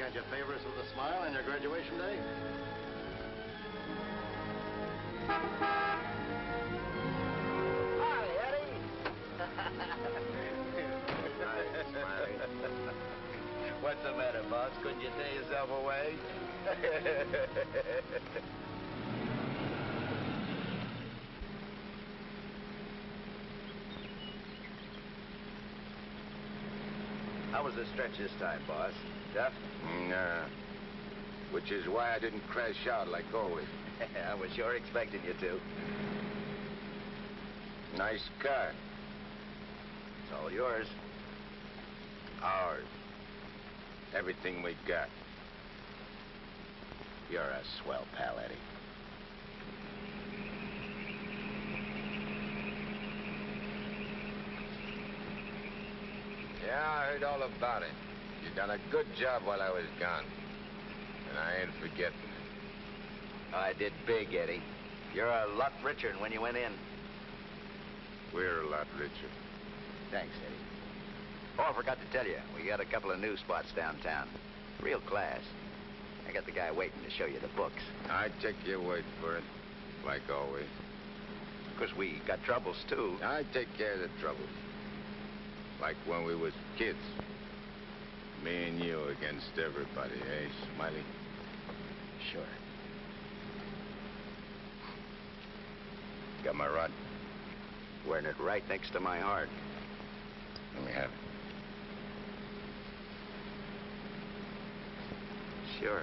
Can't you favor us with a smile on your graduation day? Hi, Eddie. Hi, Smiley. What's the matter, boss? Couldn't you tear yourself away? How was the stretch this time, boss? Tough? Nah. Which is why I didn't crash out like always. I was sure expecting you to. Nice car. It's all yours. Ours. Everything we got. You're a swell pal, Eddie. Yeah, I heard all about it. You done a good job while I was gone. And I ain't forgetting it. I did big, Eddie. You're a lot richer than when you went in. We're a lot richer. Thanks, Eddie. Oh, I forgot to tell you, we got a couple of new spots downtown. Real class. I got the guy waiting to show you the books. I take your word for it, like always. Of course, we got troubles, too. I take care of the troubles. Like when we was kids. Me and you against everybody, eh, Smiley? Sure. Got my rod? Wearing it right next to my heart. Let me have it. Sure.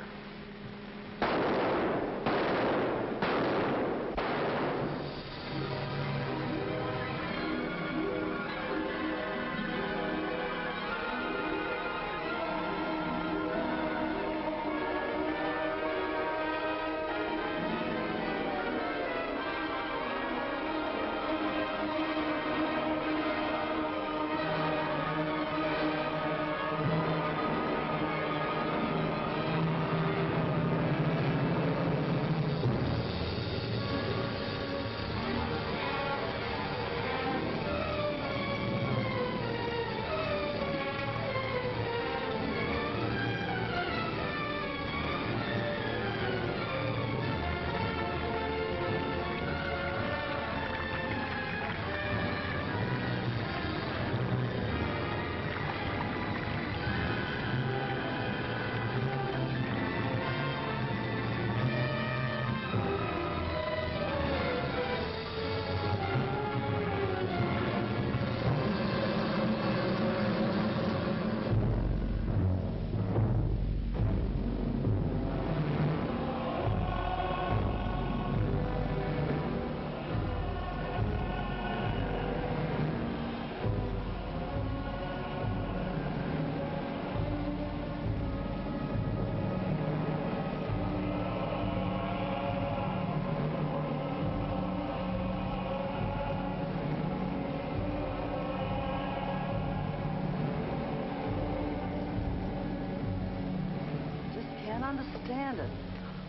Understand it.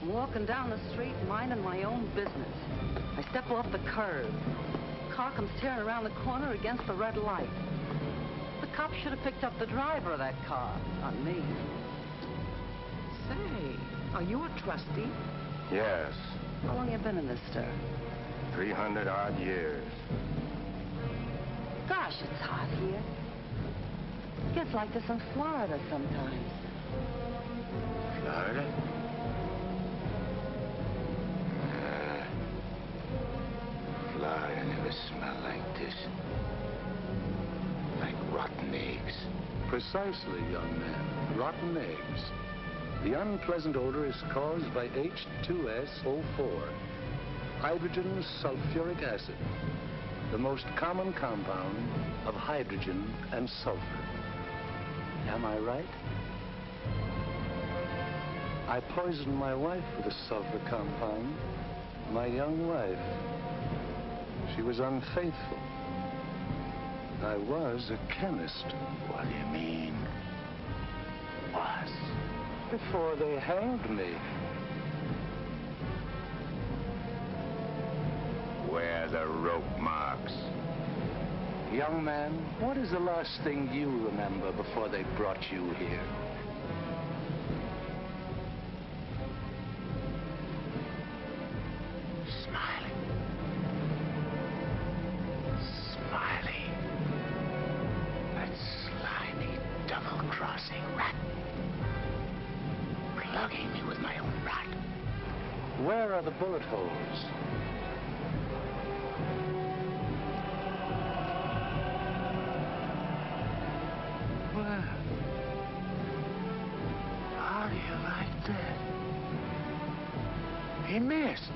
I'm walking down the street, minding my own business. I step off the curb. Car comes tearing around the corner against the red light. The cop should have picked up the driver of that car, not me. Say, are you a trustee? Yes. How long you been in this stir? 300-odd years. Gosh, it's hot here. Gets like this in Florida sometimes. Florida? Florida never smelled like this. Like rotten eggs. Precisely, young man. Rotten eggs. The unpleasant odor is caused by H2SO4, hydrogen sulfuric acid, the most common compound of hydrogen and sulfur. Am I right? I poisoned my wife with a sulfur compound, my young wife. She was unfaithful. I was a chemist. What do you mean? Was. Before they hanged me. Where are the rope marks? Young man, what is the last thing you remember before they brought you here? Where are the bullet holes? Well, are you right there? He missed.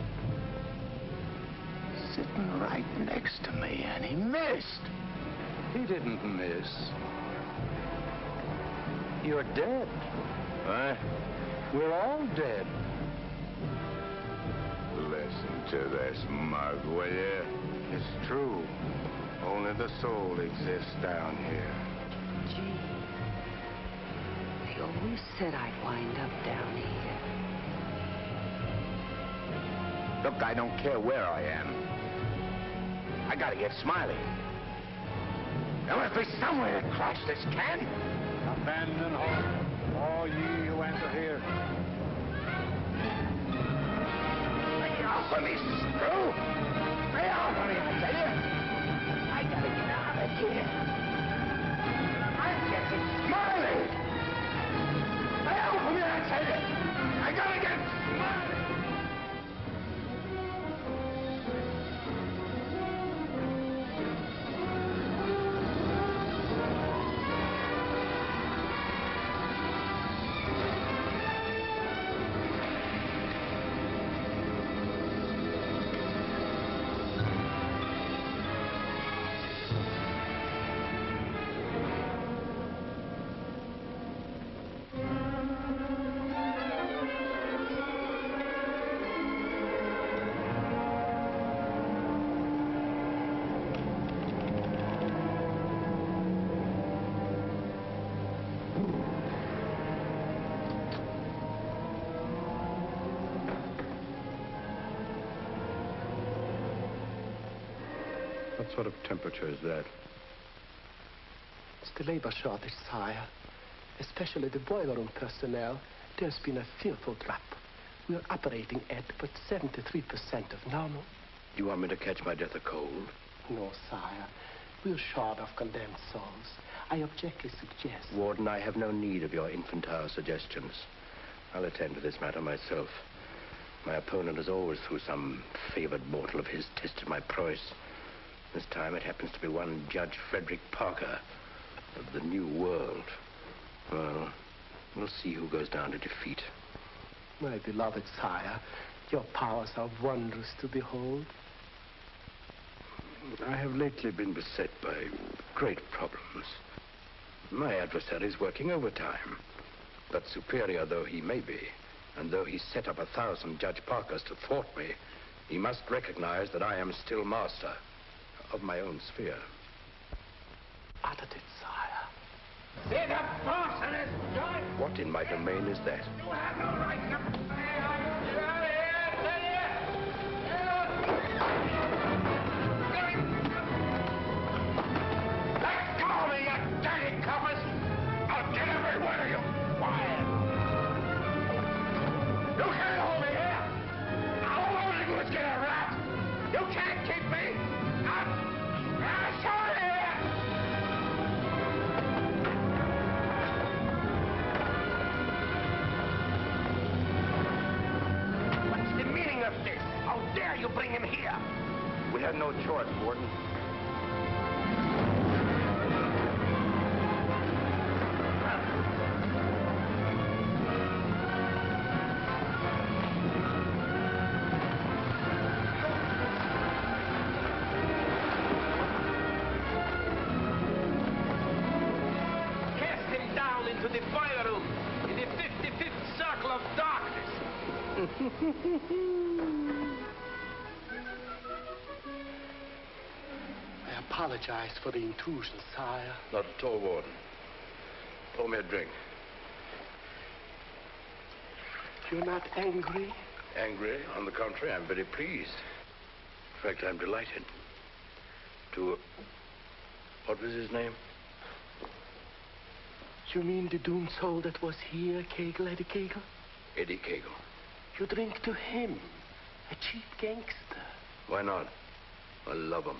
Sitting right next to me, and he missed. He didn't miss. You're dead. What? We're all dead. Listen to this, mug, will you? It's true. Only the soul exists down here. Gee, they always said I'd wind up down here. Look, I don't care where I am. I gotta get Smiley. There must be somewhere across this canyon. Abandon hope, all ye who enter here. Lay off of me, screw! Lay off of me, I tell you! I gotta get out of here. I'm getting Smiley! Lay off of me, I tell you! I gotta get Smiley! What sort of temperature is that? It's the labor shortage, sire. Especially the boiler room personnel. There's been a fearful drop. We're operating at but 73% of normal. You want me to catch my death of cold? No, sire. We're short of condemned souls. I objectly suggest... Warden, I have no need of your infantile suggestions. I'll attend to this matter myself. My opponent has always, through some favored mortal of his, tested my prowess. This time it happens to be one Judge Frederick Parker of the New World. Well, we'll see who goes down to defeat. My beloved sire, your powers are wondrous to behold. I have lately been beset by great problems. My adversary is working overtime. But superior though he may be, and though he set up 1,000 Judge Parkers to thwart me, he must recognize that I am still master of my own sphere. Uttered it, sire. There's a boss in this joint! What in my domain is that? You have no right to... Get out of here, I tell you! Let go of me, you dirty coppers! I'll get every one of you fired! You can't hold me here! All I want to do is get a rat! You can't keep me! I'm sorry! What's the meaning of this? How dare you bring him here? We had no choice, Warden. To the fire room in the 55th circle of darkness. I apologize for the intrusion, sire. Not at all, Warden. Pour me a drink. You're not angry? Angry? On the contrary, I'm very pleased. In fact, I'm delighted. What was his name? You mean the doomed soul that was here, Kagle, Eddie Kagle? Eddie Kagle. You drink to him, a cheap gangster. Why not? I love him.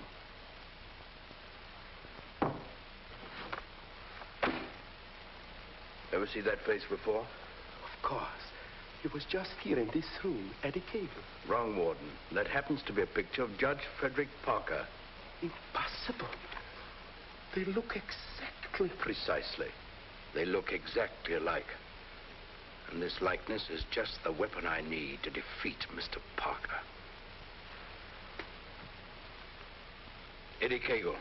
Ever see that face before? Of course. He was just here in this room, Eddie Kagle. Wrong, Warden. That happens to be a picture of Judge Frederick Parker. Impossible. They look exactly... Precisely. They look exactly alike. And this likeness is just the weapon I need to defeat Mr. Parker. Eddie Kagle.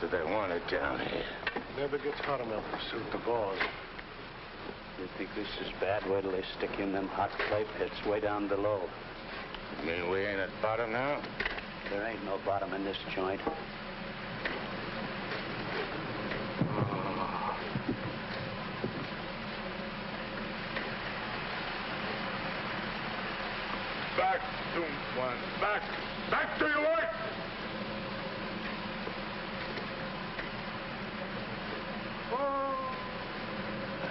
Do they want it down here? Never gets hot enough to suit the boss. You think this is bad? Wait till they stick you in them hot clay pits way down below. You mean we ain't at bottom now? There ain't no bottom in this joint. Back, one. Back! Back to your work! I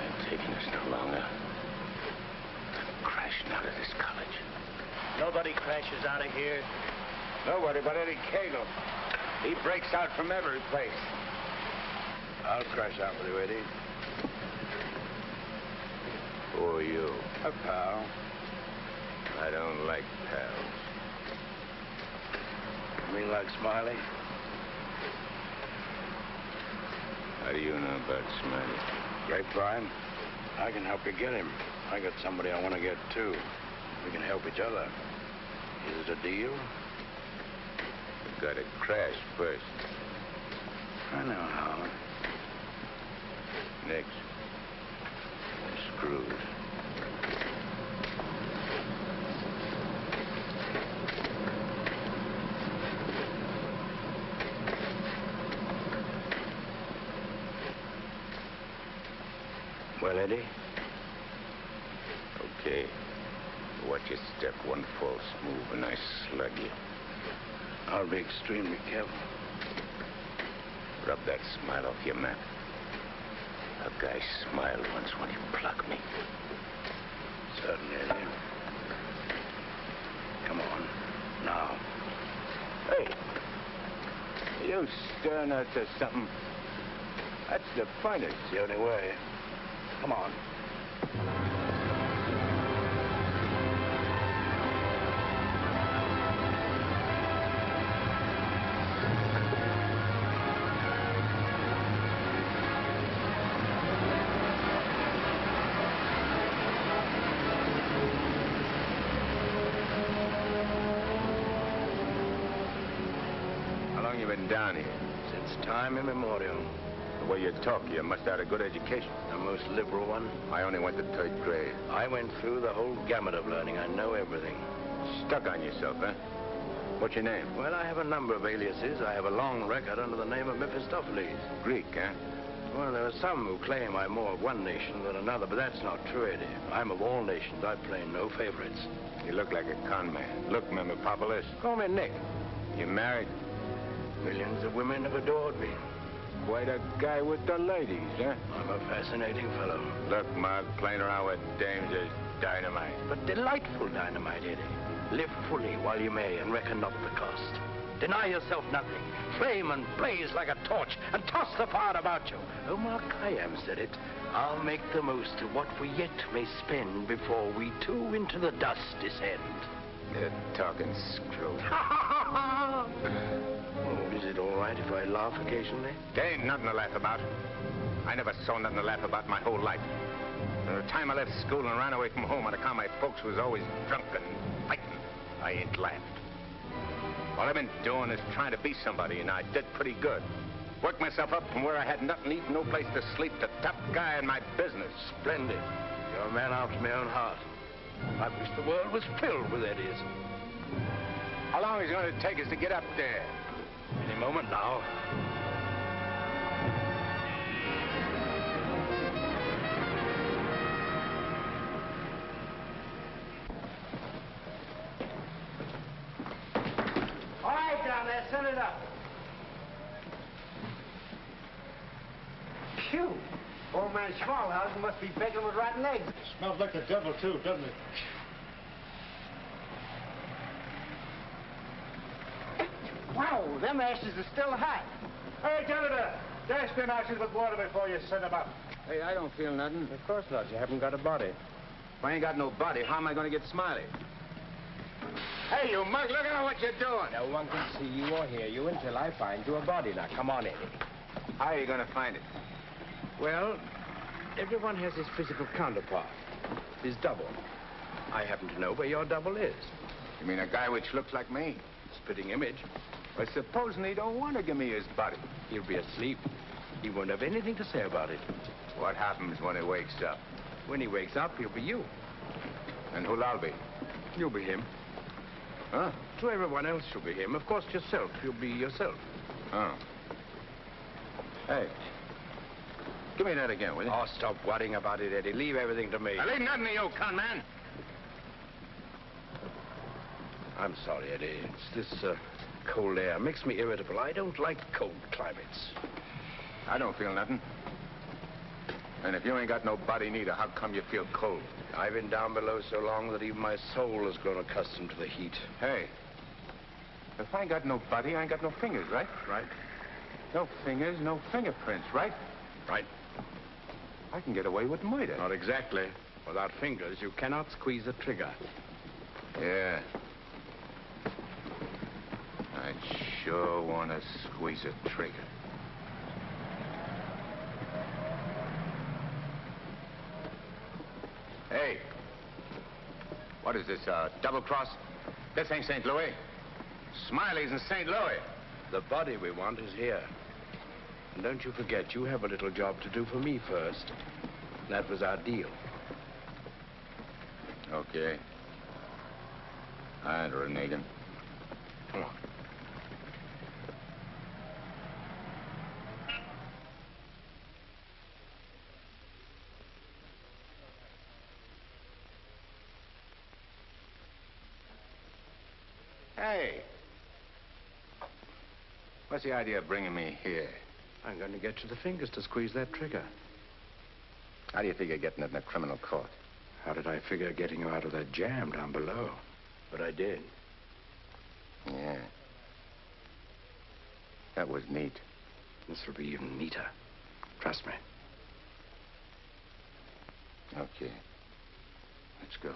ain't taking this no longer. I'm crashing out of this college. Nobody crashes out of here. Nobody but Eddie Kagle. He breaks out from every place. I'll crash out with you, Eddie. Who are you? A pal. I don't like pals. You mean like Smiley? How do you know about Smiley? Grapevine. I can help you get him. I got somebody I want to get, too. We can help each other. Is it a deal? You've got to crash first. I know how. Next, I'm screwed. Well, Eddie? Okay. Watch your step. One false move and I slug you. I'll be extremely careful. Rub that smile off your map. A guy smiled once when he plucked me. Certainly, Eddie. Come on. Now. Hey! You stirring us to something? That's the finest. The only way. Come on. How long you been down here? Since time immemorial. The way you talk, you must have had a good education. The most liberal one. I only went to 3rd grade. I went through the whole gamut of learning. I know everything. Stuck on yourself, huh? What's your name? Well, I have a number of aliases. I have a long record under the name of Mephistopheles. Greek, huh? Well, there are some who claim I'm more of one nation than another, but that's not true, Eddie. I'm of all nations. I play no favorites. You look like a con man. Look, Mephistopheles. Call me Nick. You married? Millions of women have adored me. Quite a guy with the ladies, huh? I'm a fascinating fellow. Look, Mark, playing around with dames is dynamite. But delightful dynamite, Eddie. Live fully while you may and reckon not the cost. Deny yourself nothing. Flame and blaze like a torch and toss the fire about you. Oh, Mark Khayyam said it. I'll make the most of what we yet may spend before we too into the dust descend. You're talking screw. Oh, is it all right if I laugh occasionally? There ain't nothing to laugh about. I never saw nothing to laugh about my whole life. From the time I left school and ran away from home on account my folks was always drunk and fighting, I ain't laughed. All I've been doing is trying to be somebody, and I did pretty good. Worked myself up from where I had nothing to eat, no place to sleep, to top guy in my business. Splendid. You're a man after my own heart. I wish the world was filled with Eddies. How long is it going to take us to get up there? Any moment now. send it up. Phew. Old man Schmalhausen must be begging with rotten eggs. Smells like the devil, too, doesn't it? Wow, them ashes are still hot. Hey, janitor, dash them ashes with water before you send them up. Hey, I don't feel nothing. Of course not. You haven't got a body. If I ain't got no body, how am I going to get Smiley? Hey, you mug, look at what you're doing. No one can see you or hear you until I find you a body. Now, come on, Eddie. How are you going to find it? Well, everyone has his physical counterpart, his double. I happen to know where your double is. You mean a guy which looks like me? Spitting image. Well, supposing he don't want to give me his body. He'll be asleep. He won't have anything to say about it. What happens when he wakes up? When he wakes up, he'll be you. And who'll I be? You'll be him. Huh? To everyone else, you'll be him. Of course, yourself. You'll be yourself. Oh. Hey. Give me that again, will you? Oh, stop worrying about it, Eddie. Leave everything to me. I leave nothing to you, con man. I'm sorry, Eddie. It's this cold air. Makes me irritable. I don't like cold climates. I don't feel nothing. And if you ain't got no body neither, how come you feel cold? I've been down below so long that even my soul has grown accustomed to the heat. Hey, if I ain't got no body, I ain't got no fingers, right? Right. No fingers, no fingerprints, right? Right. I can get away with murder. Not exactly. Without fingers, you cannot squeeze a trigger. Yeah. I sure want to squeeze a trigger. Hey. What is this, double cross? This ain't St. Louis. Smiley's in St. Louis. The body we want is here. And don't you forget, you have a little job to do for me first. That was our deal. Okay. I'd reneging. Come on. Hey. What's the idea of bringing me here? I'm going to get you the fingers to squeeze that trigger. How do you figure getting it in a criminal court? How did I figure getting you out of that jam down below? But I did. Yeah. That was neat. This will be even neater. Trust me. Okay. Let's go.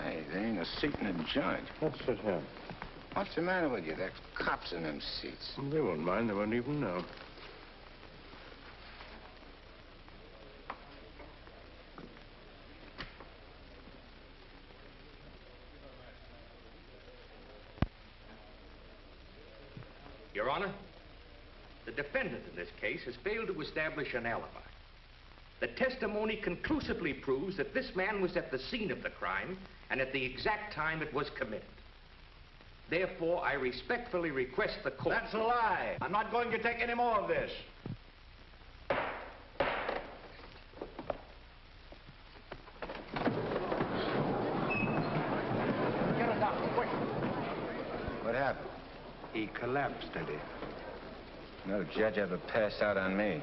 Hey, there ain't a seat in the joint. Let's sit here. What's the matter with you? There's cops in them seats. They won't mind. They won't even know. Your Honor, the defendant in this case has failed to establish an alibi. The testimony conclusively proves that this man was at the scene of the crime and at the exact time it was committed. Therefore, I respectfully request the court... That's a lie. I'm not going to take any more of this. Get a doctor, quick. What happened? He collapsed, Eddie. No judge ever passed out on me.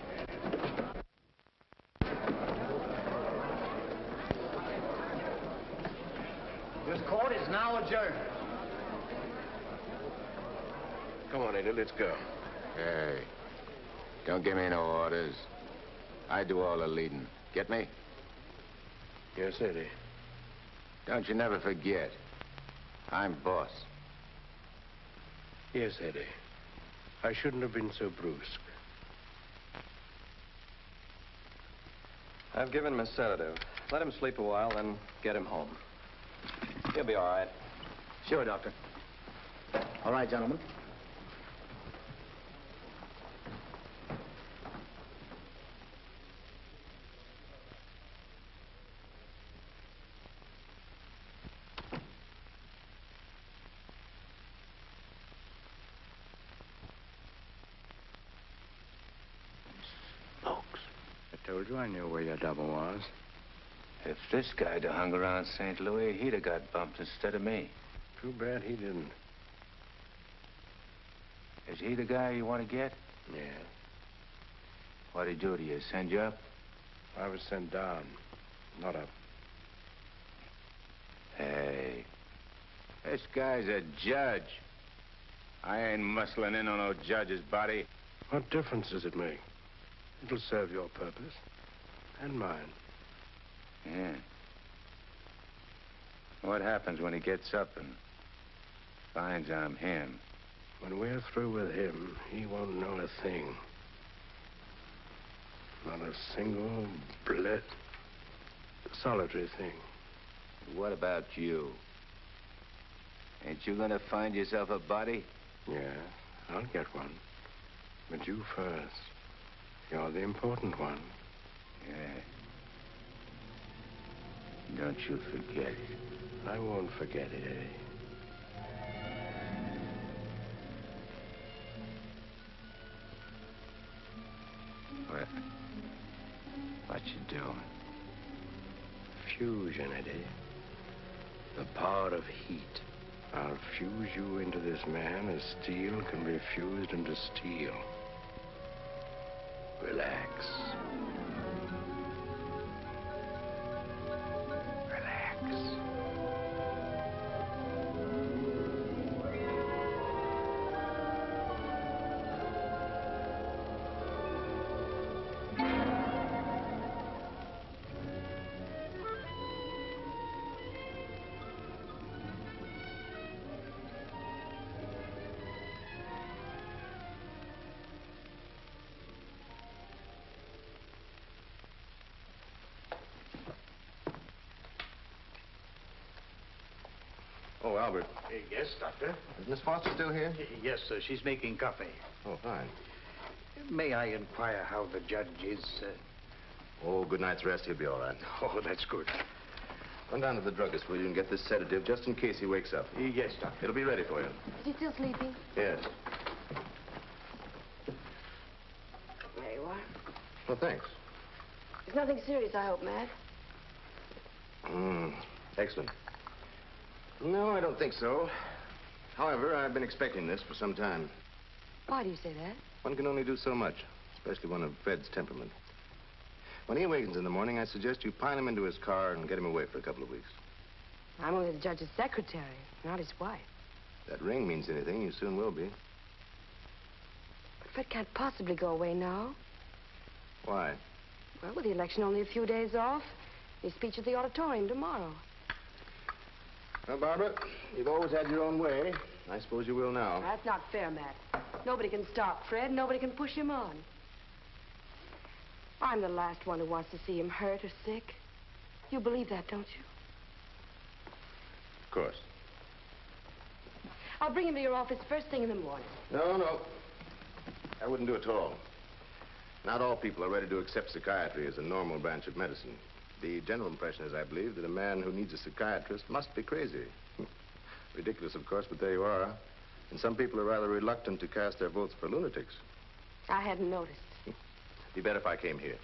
This court is now adjourned. Come on, Eddie, let's go. Hey, don't give me no orders. I do all the leading. Get me? Yes, Eddie. Don't you never forget. I'm boss. Yes, Eddie. I shouldn't have been so brusque. I've given him a sedative. Let him sleep a while, then get him home. He'll be all right. Sure, Doctor. All right, gentlemen. I told you I knew where your double was. If this guy'd have hung around St. Louis, he'd have got bumped instead of me. Too bad he didn't. Is he the guy you want to get? Yeah. What'd he do to you? Send you up? I was sent down, not up. Hey, this guy's a judge. I ain't muscling in on no judge's body. What difference does it make? It'll serve your purpose. And mine. Yeah. What happens when he gets up and finds I'm him? When we're through with him, he won't know a thing. Not a single solitary thing. What about you? Ain't you gonna find yourself a body? Yeah, I'll get one. But you first. You're the important one. Yeah. Don't you forget it. I won't forget it, Eddie. What you doing? Fusion, Eddie. The power of heat. I'll fuse you into this man as steel can be fused into steel. Relax. Oh, Albert. Yes, Doctor? Is Miss Foster still here? Yes, sir. She's making coffee. Oh, fine. May I inquire how the judge is? Oh, good night's rest. He'll be all right. Oh, that's good. Run down to the druggist, will you, and get this sedative just in case he wakes up. Yes, Doctor. It'll be ready for you. Is he still sleeping? Yes. There you are. Well, thanks. It's nothing serious, I hope, Matt. Excellent. No, I don't think so. However, I've been expecting this for some time. Why do you say that? One can only do so much, especially one of Fred's temperament. When he awakens in the morning, I suggest you pile him into his car and get him away for a couple of weeks. I'm only the judge's secretary, not his wife. If that ring means anything, you soon will be. But Fred can't possibly go away now. Why? Well, with the election only a few days off, his speech at the auditorium tomorrow. Well, Barbara, you've always had your own way. I suppose you will now. That's not fair, Matt. Nobody can stop Fred. Nobody can push him on. I'm the last one who wants to see him hurt or sick. You believe that, don't you? Of course. I'll bring him to your office first thing in the morning. No. I wouldn't do it at all. Not all people are ready to accept psychiatry as a normal branch of medicine. The general impression is, I believe, that a man who needs a psychiatrist must be crazy. Ridiculous, of course, but there you are. And some people are rather reluctant to cast their votes for lunatics. I hadn't noticed. Be better if I came here.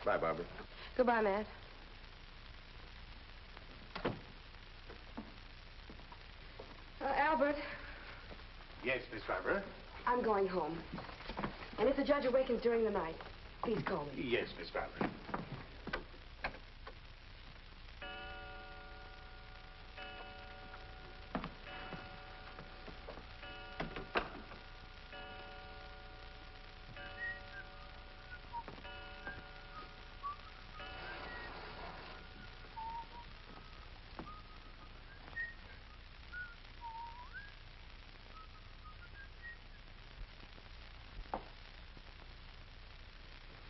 Bye, Barbara. Goodbye, Matt. Albert. Yes, Miss Barbara? I'm going home. And if the judge awakens during the night, please call me. Yes, Miss Barbara.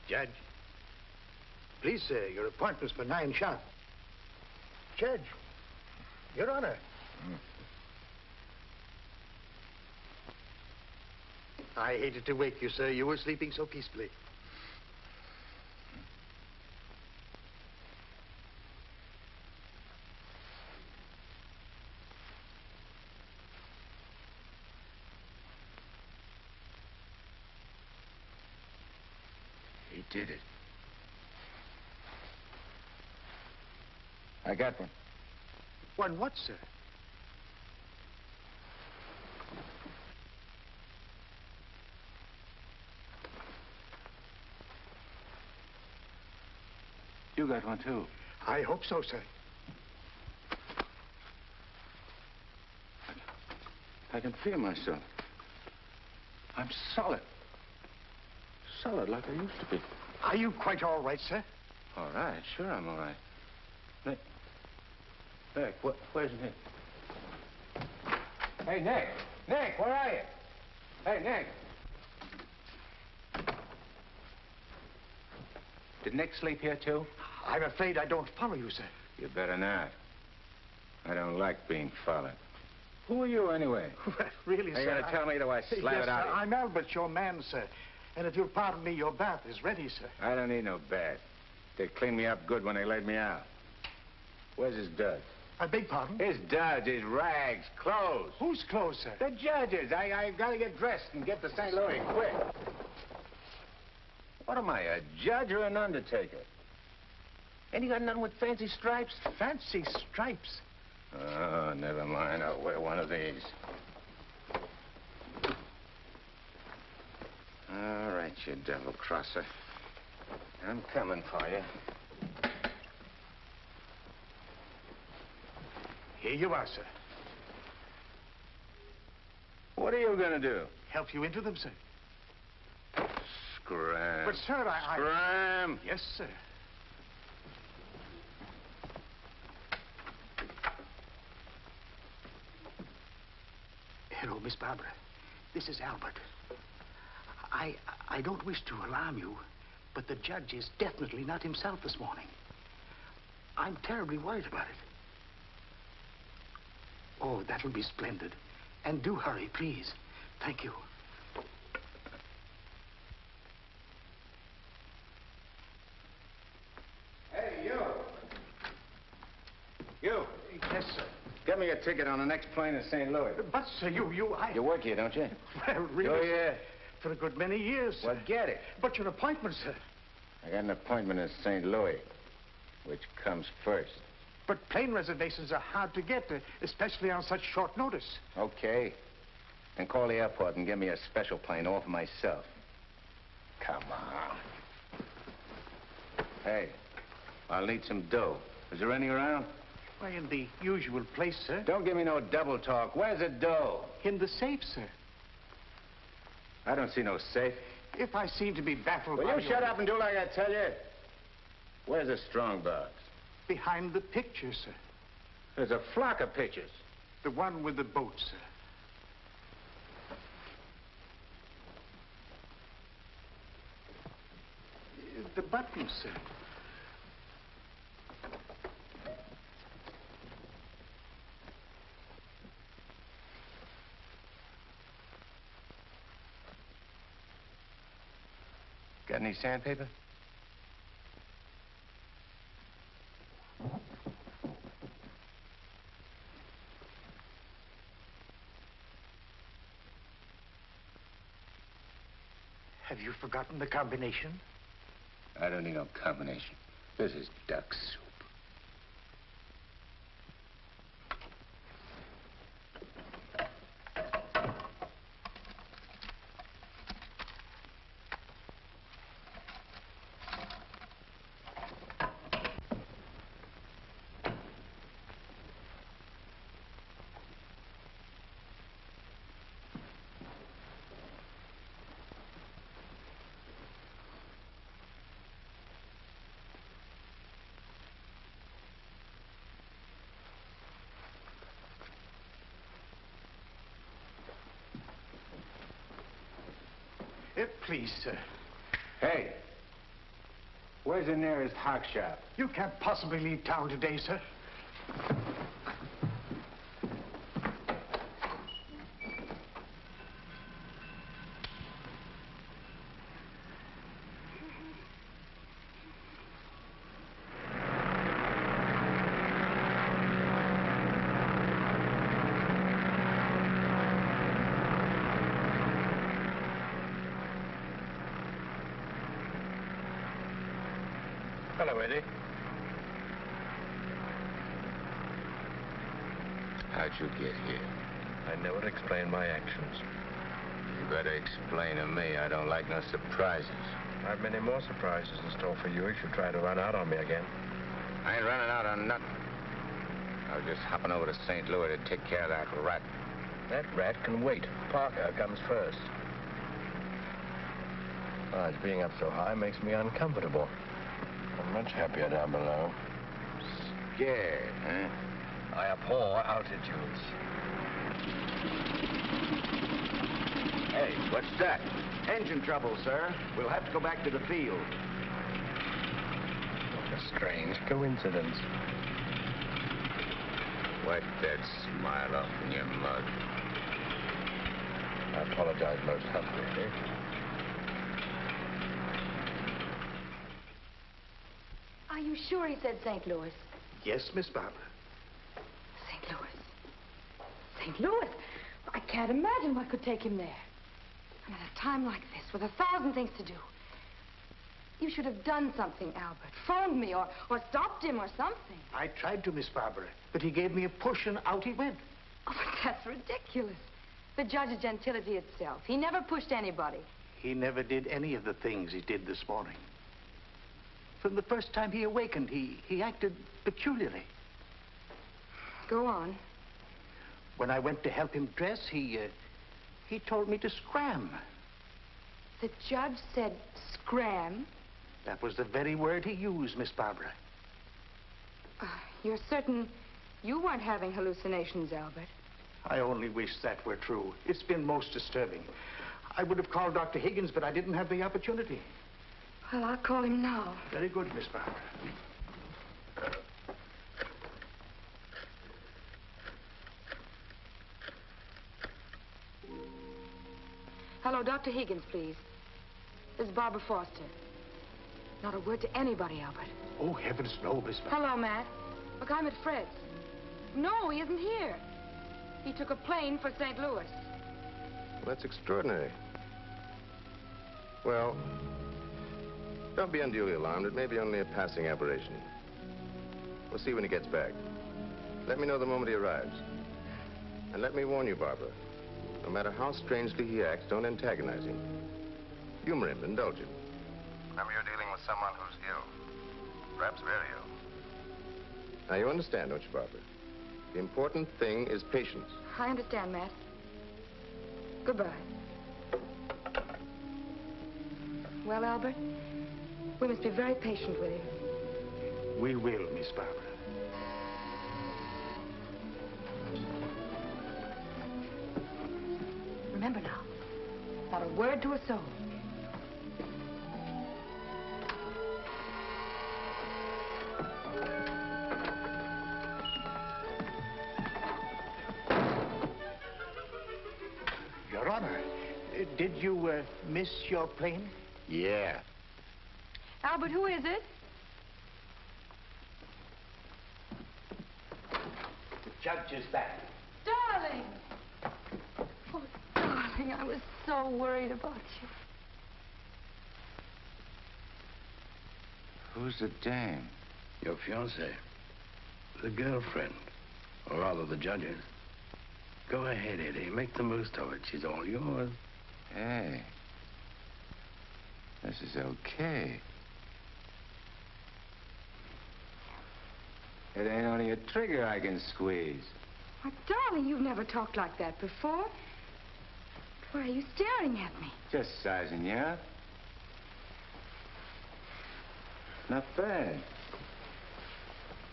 Judge. Please, sir, your appointment's for 9 sharp. Judge. Your Honor. I hated to wake you, sir. You were sleeping so peacefully. He did it. I got one. One what, sir? You got one, too. I hope so, sir. I can feel myself. I'm solid. Solid like I used to be. Are you quite all right, sir? All right, sure I'm all right. Nick. Nick, where's Nick? Hey, Nick! Nick, where are you? Hey, Nick! Did Nick sleep here, too? I'm afraid I don't follow you, sir. You better not. I don't like being followed. Who are you, anyway? Really, sir? You gotta tell me, or I slap yes, it out sir, of you. I'm Albert, your man, sir. And if you'll pardon me, your bath is ready, sir. I don't need no bath. They cleaned me up good when they laid me out. Where's his duds? I beg pardon? His duds, his rags, clothes. Whose clothes, sir? The judge's. I gotta get dressed and get to St. Louis, quick. What am I, a judge or an undertaker? Ain't you got nothing with fancy stripes? Fancy stripes? Oh, never mind. I'll wear one of these. All right, you double-crosser. I'm coming for you. Here you are, sir. What are you gonna do? Help you into them, sir. Scram. But, sir, I... Scram! Yes, sir. Hello, Miss Barbara. This is Albert. I don't wish to alarm you, but the judge is definitely not himself this morning. I'm terribly worried about it. Oh, that'll be splendid. And do hurry, please. Thank you. Hey, you! You! Yes, sir. Get me a ticket on the next plane to St. Louis. But, sir, I... You work here, don't you? Well, really... Oh, yeah. For a good many years, sir. Well, get it. But your appointment, sir. I got an appointment in St. Louis. Which comes first? But plane reservations are hard to get, especially on such short notice. Okay. Then call the airport and give me a special plane all for myself. Come on. Hey, I'll need some dough. Is there any around? Why, in the usual place, sir. Don't give me no double talk. Where's the dough? In the safe, sir. I don't see no safe. If I seem to be baffled Will by you shut up and do like I tell you? Where's the strong box? Behind the picture, sir. There's a flock of pictures. The one with the boat, sir. The button, sir. Got any sandpaper? Have you forgotten the combination? I don't need no combination. This is duck soup. Please, sir. Hey, where's the nearest hock shop? You can't possibly leave town today, sir. Hello, Eddie. How'd you get here? I never explain my actions. You better explain to me. I don't like no surprises. I've many more surprises in store for you if you try to run out on me again. I ain't running out on nothing. I was just hopping over to St. Louis to take care of that rat. That rat can wait. Parker comes first. Besides, being up so high makes me uncomfortable. I'm much happier down below. Scared, huh? I abhor altitudes. Hey, what's that? Engine trouble, sir. We'll have to go back to the field. What a strange coincidence. Wipe that smile off in your mug. I apologize most humbly. Are you sure he said St. Louis? Yes, Miss Barbara. St. Louis. St. Louis? I can't imagine what could take him there. And at a time like this, with 1,000 things to do. You should have done something, Albert. Phoned me or stopped him or something. I tried to, Miss Barbara, but he gave me a push and out he went. Oh, but that's ridiculous. The judge is gentility itself. He never pushed anybody. He never did any of the things he did this morning. From the first time he awakened, he acted peculiarly. Go on. When I went to help him dress, he told me to scram. The judge said scram? That was the very word he used, Miss Barbara. You're certain you weren't having hallucinations, Albert? I only wish that were true. It's been most disturbing. I would have called Dr. Higgins, but I didn't have the opportunity. Well, I'll call him now. Very good, Miss Barbara. Hello, Dr. Higgins, please. This is Barbara Foster. Not a word to anybody, Albert. Oh, heavens, no, Miss Barbara. Hello, Matt. Look, I'm at Fred's. No, he isn't here. He took a plane for St. Louis. Well, that's extraordinary. Well, don't be unduly alarmed. It may be only a passing aberration. We'll see when he gets back. Let me know the moment he arrives. And let me warn you, Barbara, no matter how strangely he acts, don't antagonize him. Humor him, indulge him. Remember, you're dealing with someone who's ill. Perhaps very ill. Now, you understand, don't you, Barbara? The important thing is patience. I understand, Matt. Goodbye. Well, Albert, we must be very patient with him. We will, Miss Barbara. Remember now, not a word to a soul. Your Honor, did you miss your plane? Yeah. Albert, who is it? The judge is back. Darling! Oh, darling, I was so worried about you. Who's the dame? Your fiancée. The girlfriend. Or rather, the judge's. Go ahead, Eddie. Make the most of it. She's all yours. Hey. This is okay. It ain't only a trigger I can squeeze. Why, darling, you've never talked like that before. Why are you staring at me? Just sizing you up. Not bad.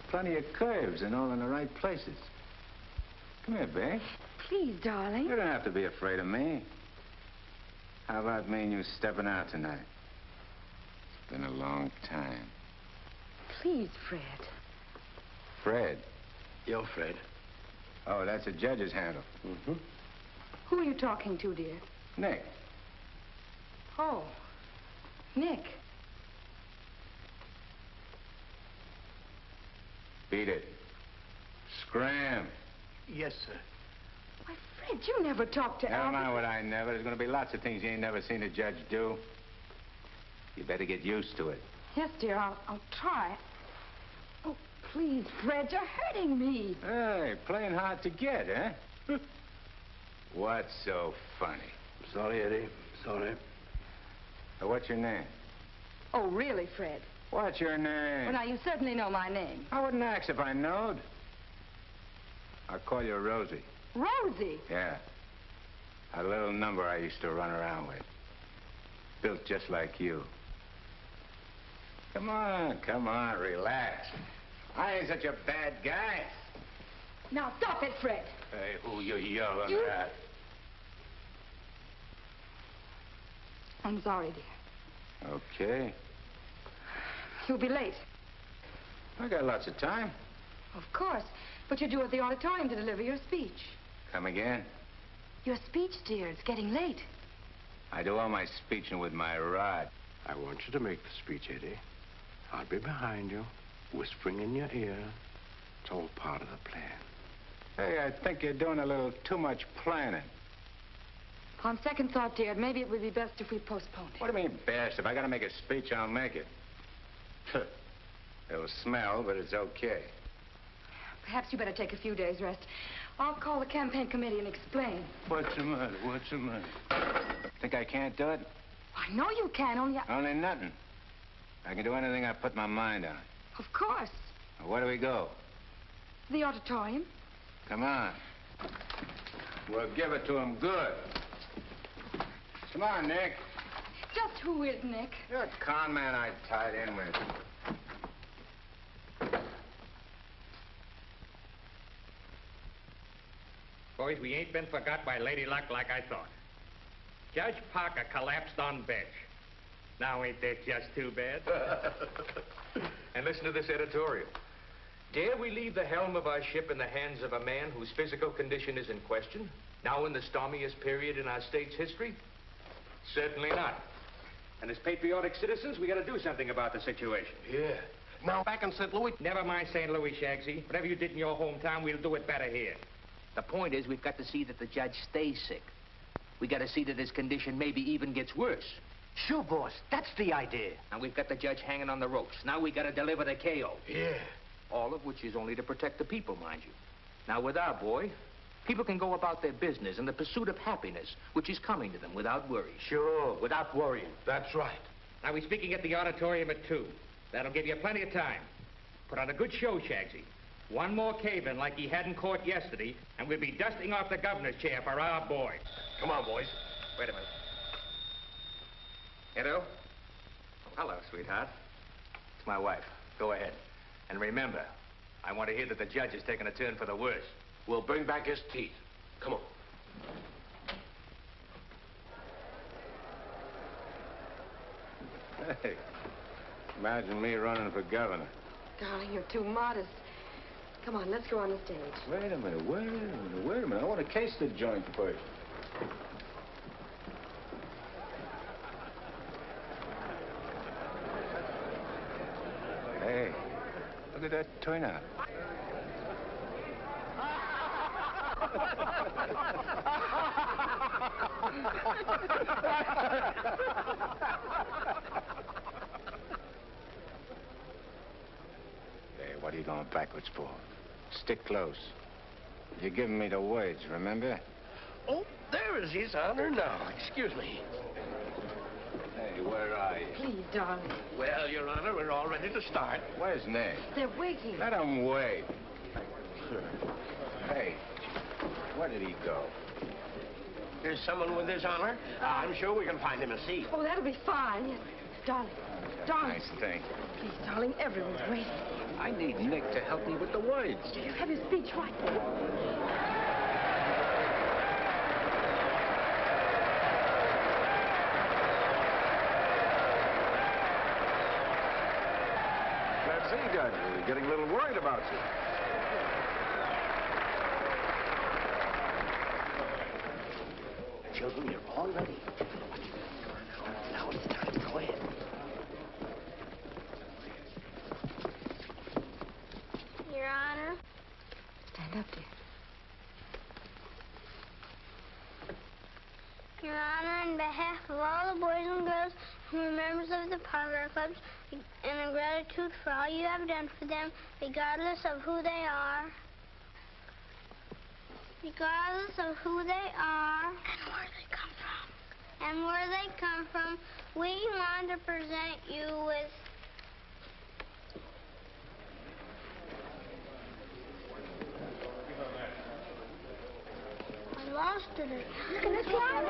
Plenty of curves and all in the right places. Come here, babe. Please, darling. You don't have to be afraid of me. How about me and you stepping out tonight? It's been a long time. Please, Fred. Fred? You're Fred. Oh, that's a judge's handle. Mm-hmm. Who are you talking to, dear? Nick. Oh, Nick. Beat it. Scram. Yes, sir. Why, Fred, you never talked to Never Albert. mind what I never. There's going to be lots of things you ain't never seen a judge do. You better get used to it. Yes, dear, I'll try. Oh, please, Fred, you're hurting me. Hey, playing hard to get, huh? What's so funny? Sorry, Eddie. Sorry. What's your name? Oh, really, Fred? What's your name? Well, now, you certainly know my name. I wouldn't ask if I knowed. I'll call you Rosie. Rosie? Yeah. A little number I used to run around with. Built just like you. Come on, relax. I ain't such a bad guy. Now, stop it, Fred. Hey, who you yelling at? I'm sorry, dear. Okay. You'll be late. I got lots of time. Of course. But you're due at the auditorium to deliver your speech. Come again? Your speech, dear. It's getting late. I do all my speeching with my rod. I want you to make the speech, Eddie. I'll be behind you, whispering in your ear. It's all part of the plan. Hey, I think you're doing a little too much planning. On second thought, dear, maybe it would be best if we postponed it. What do you mean, best? If I gotta make a speech, I'll make it. It'll smell, but it's okay. Perhaps you better take a few days' rest. I'll call the campaign committee and explain. What's the matter? What's the matter? Think I can't do it? I know you can, Only nothing. I can do anything I put my mind on. Of course. Well, where do we go? The auditorium. Come on. We'll give it to him good. Come on, Nick. Just who is Nick? You're a con man I tied in with. Boys, we ain't been forgot by Lady Luck like I thought. Judge Parker collapsed on bench. Now ain't that just too bad? And listen to this editorial. Dare we leave the helm of our ship in the hands of a man whose physical condition is in question, now in the stormiest period in our state's history? Certainly not. And as patriotic citizens, we gotta do something about the situation. Yeah. Now back in St. Louis. Never mind St. Louis, Shagsy. Whatever you did in your hometown, we'll do it better here. The point is, we've got to see that the judge stays sick. We got to see that his condition maybe even gets worse. Sure, boss. That's the idea. And we've got the judge hanging on the ropes. Now we got to deliver the KO. Yeah. All of which is only to protect the people, mind you. Now, with our boy, people can go about their business in the pursuit of happiness, which is coming to them without worry. Sure, without worrying. That's right. Now, we're speaking at the auditorium at 2. That'll give you plenty of time. Put on a good show, Shagsy. One more cave-in like he had in court yesterday, and we'll be dusting off the governor's chair for our boy. Come on, boys. Wait a minute. Edo? Oh, hello, sweetheart. It's my wife. Go ahead. And remember, I want to hear that the judge is taking a turn for the worse. We'll bring back his teeth. Come on. Hey, imagine me running for governor. Darling, you're too modest. Come on, let's go on the stage. Wait a minute. I want to case the joint first. Hey, look at that turnout. Hey, what are you going backwards for? Stick close. You're giving me the words, remember? Oh, there is His Honor now. Excuse me. Hey, where are you? Please, darling. Well, Your Honor, we're all ready to start. Where's Nick? They're waiting. Let him wait. Hey, where did he go? There's someone with His Honor. I'm sure we can find him a seat. Oh, that'll be fine. Yes. Darling. Darling. Nice thing. Please, darling, everyone's waiting. I need Nick to help me with the words. Do you have his speech right there? Let's see, Judge. We're getting a little worried about you. Children, you're all ready. Now it's time. Go ahead. Your Honor. Stand up, dear. Your Honor, on behalf of all the boys and girls We're members of the Parker Clubs, and in gratitude for all you have done for them, regardless of who they are. Regardless of who they are. And where they come from. And where they come from, we want to present you with... I lost it. Maybe it's wrong.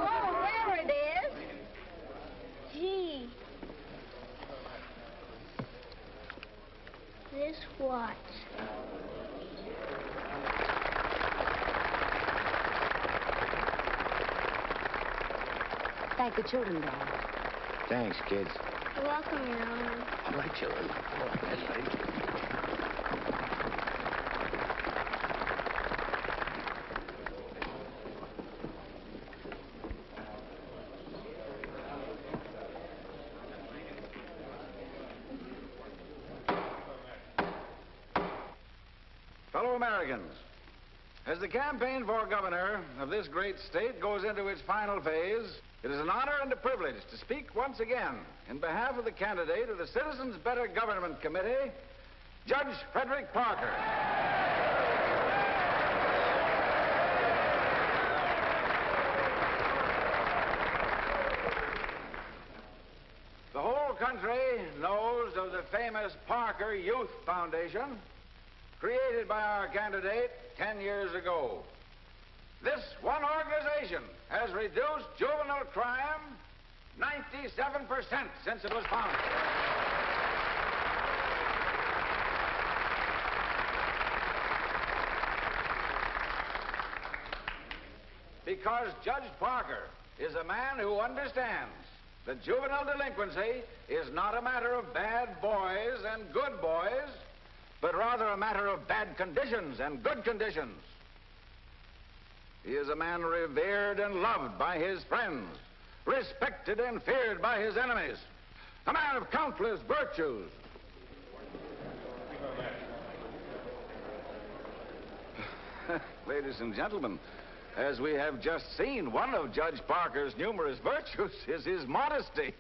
Oh, there it is. Gee. This watch. Thank the children, Dad. Thanks, kids. You're welcome, Your Honor. All right, children. All right, that's right. Fellow Americans, as the campaign for governor of this great state goes into its final phase, it is an honor and a privilege to speak once again in behalf of the candidate of the Citizens Better Government Committee, Judge Frederick Parker. The whole country knows of the famous Parker Youth Foundation, created by our candidate 10 years ago. This one organization has reduced juvenile crime 97% since it was founded. Because Judge Parker is a man who understands that juvenile delinquency is not a matter of bad boys and good boys, but rather a matter of bad conditions and good conditions. He is a man revered and loved by his friends, respected and feared by his enemies, a man of countless virtues. Ladies and gentlemen, as we have just seen, one of Judge Parker's numerous virtues is his modesty.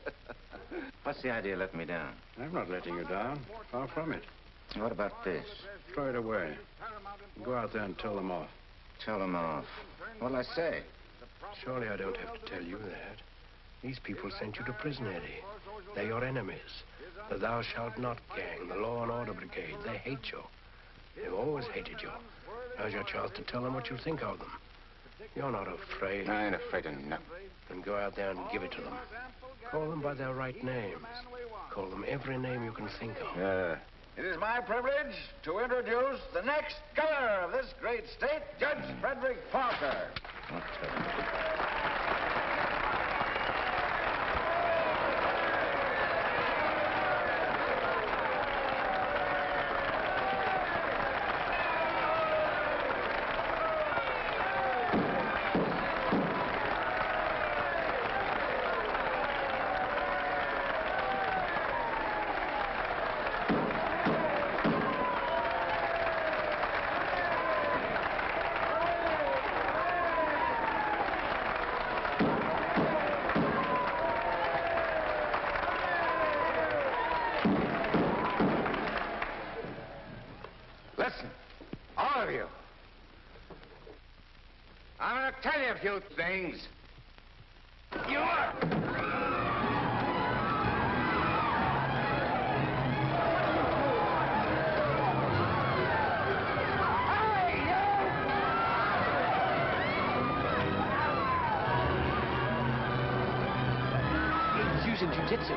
What's the idea of letting me down? I'm not letting you down. Far from it. What about this? Throw it away. Go out there and tell them off. Tell them off. What'll I say? Surely I don't have to tell you that. These people sent you to prison, Eddie. They're your enemies. The Thou Shalt Not gang, the Law and Order Brigade. They hate you. They've always hated you. Now's your chance to tell them what you think of them. You're not afraid. I ain't afraid of nothing. Then go out there and give it to them. Call them by their right names. Call them every name you can think of. It is my privilege to introduce the next governor of this great state, Judge Frederick Parker. Listen, all of you. I'm going to tell you a few things. You are... He's using jiu-jitsu.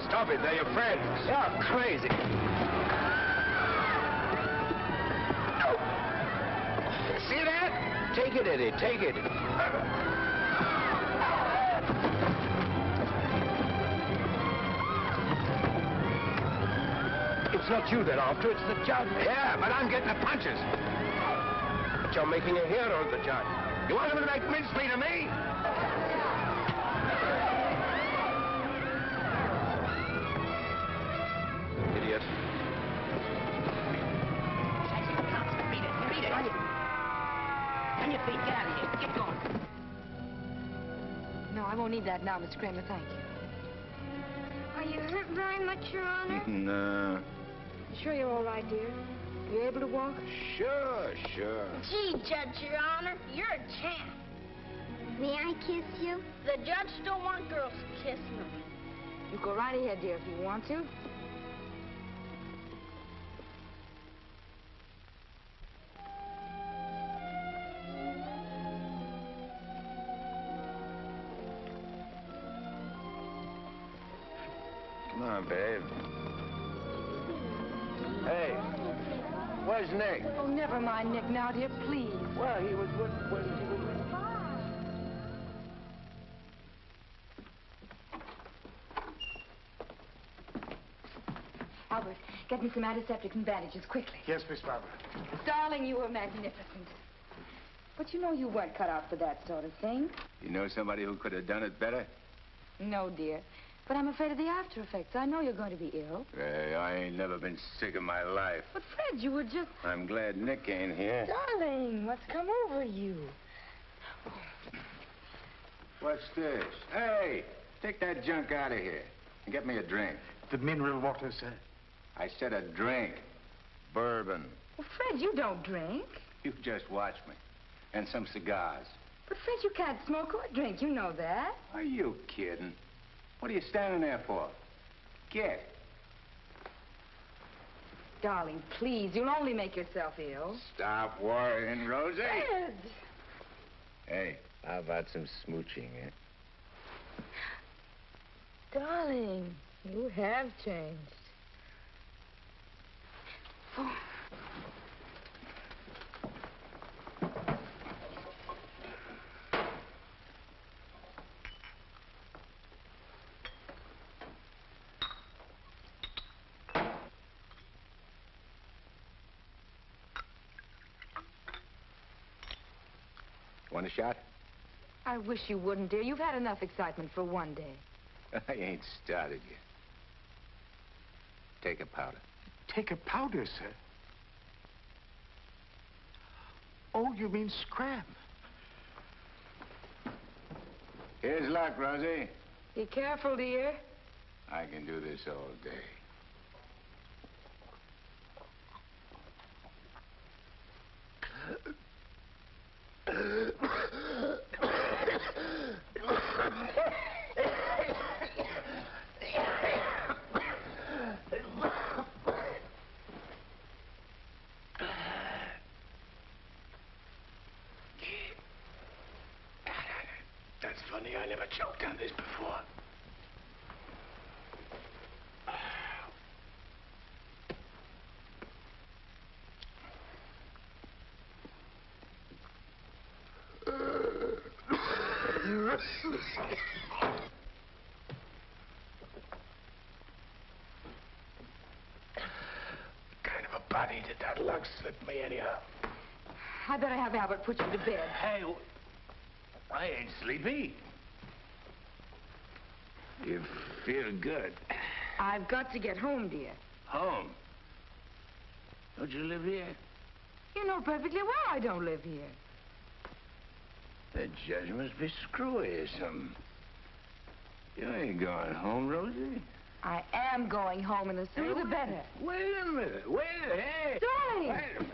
Stop it, they're your friends. You're crazy. No. See that? Take it, Eddie, take it. If It's not you they're after, it's the judge. Yeah, but I'm getting the punches. But you're making a hero of the judge. You want him to make mincemeat of me? Idiot. Beat it. On your feet, get out of here. Get going. No, I won't need that now, Mr. Kramer, thank you. Are you hurt very much, Your Honor? No. You sure you're all right, dear? You able to walk? Sure. Gee, Judge, Your Honor, you're a champ. May I kiss you? The judge don't want girls kissing him. You go right ahead, dear, if you want to. Come on, babe. Hey, where's Nick? Oh, never mind Nick now, dear, please. Well, he was good when he was... Albert, get me some antiseptic and bandages, quickly. Yes, Miss Barbara. Darling, you were magnificent. But you know you weren't cut out for that sort of thing. You know somebody who could have done it better? No, dear. But I'm afraid of the after effects. I know you're going to be ill. Hey, I ain't never been sick in my life. But, Fred, you were just... I'm glad Nick ain't here. Darling, what's come over you? What's this? Hey, take that junk out of here and get me a drink. The mineral water, sir. I said a drink. Bourbon. Well, Fred, you don't drink. You just watch me. And some cigars. But, Fred, you can't smoke or drink. You know that. Are you kidding? What are you standing there for? Get. Darling, please, you'll only make yourself ill. Stop worrying, Rosie. Fred! Hey, how about some smooching, eh? Darling, you have changed. Oh. Want a shot? I wish you wouldn't, dear. You've had enough excitement for one day. I ain't started yet. Take a powder. Take a powder, sir? Oh, you mean scram? Here's luck, Rosie. Be careful, dear. I can do this all day. That's funny, I never choked on this before. What kind of a body did that lug slip me anyhow? I better have Albert put you to bed. Hey, I ain't sleepy. You feel good. I've got to get home, dear. Home? Don't you live here? You know perfectly well I don't live here. The judge must be screwy or something. You ain't going home, Rosie. I am going home, and the sooner the better. Wait a minute. Hey. Darling! Wait a minute.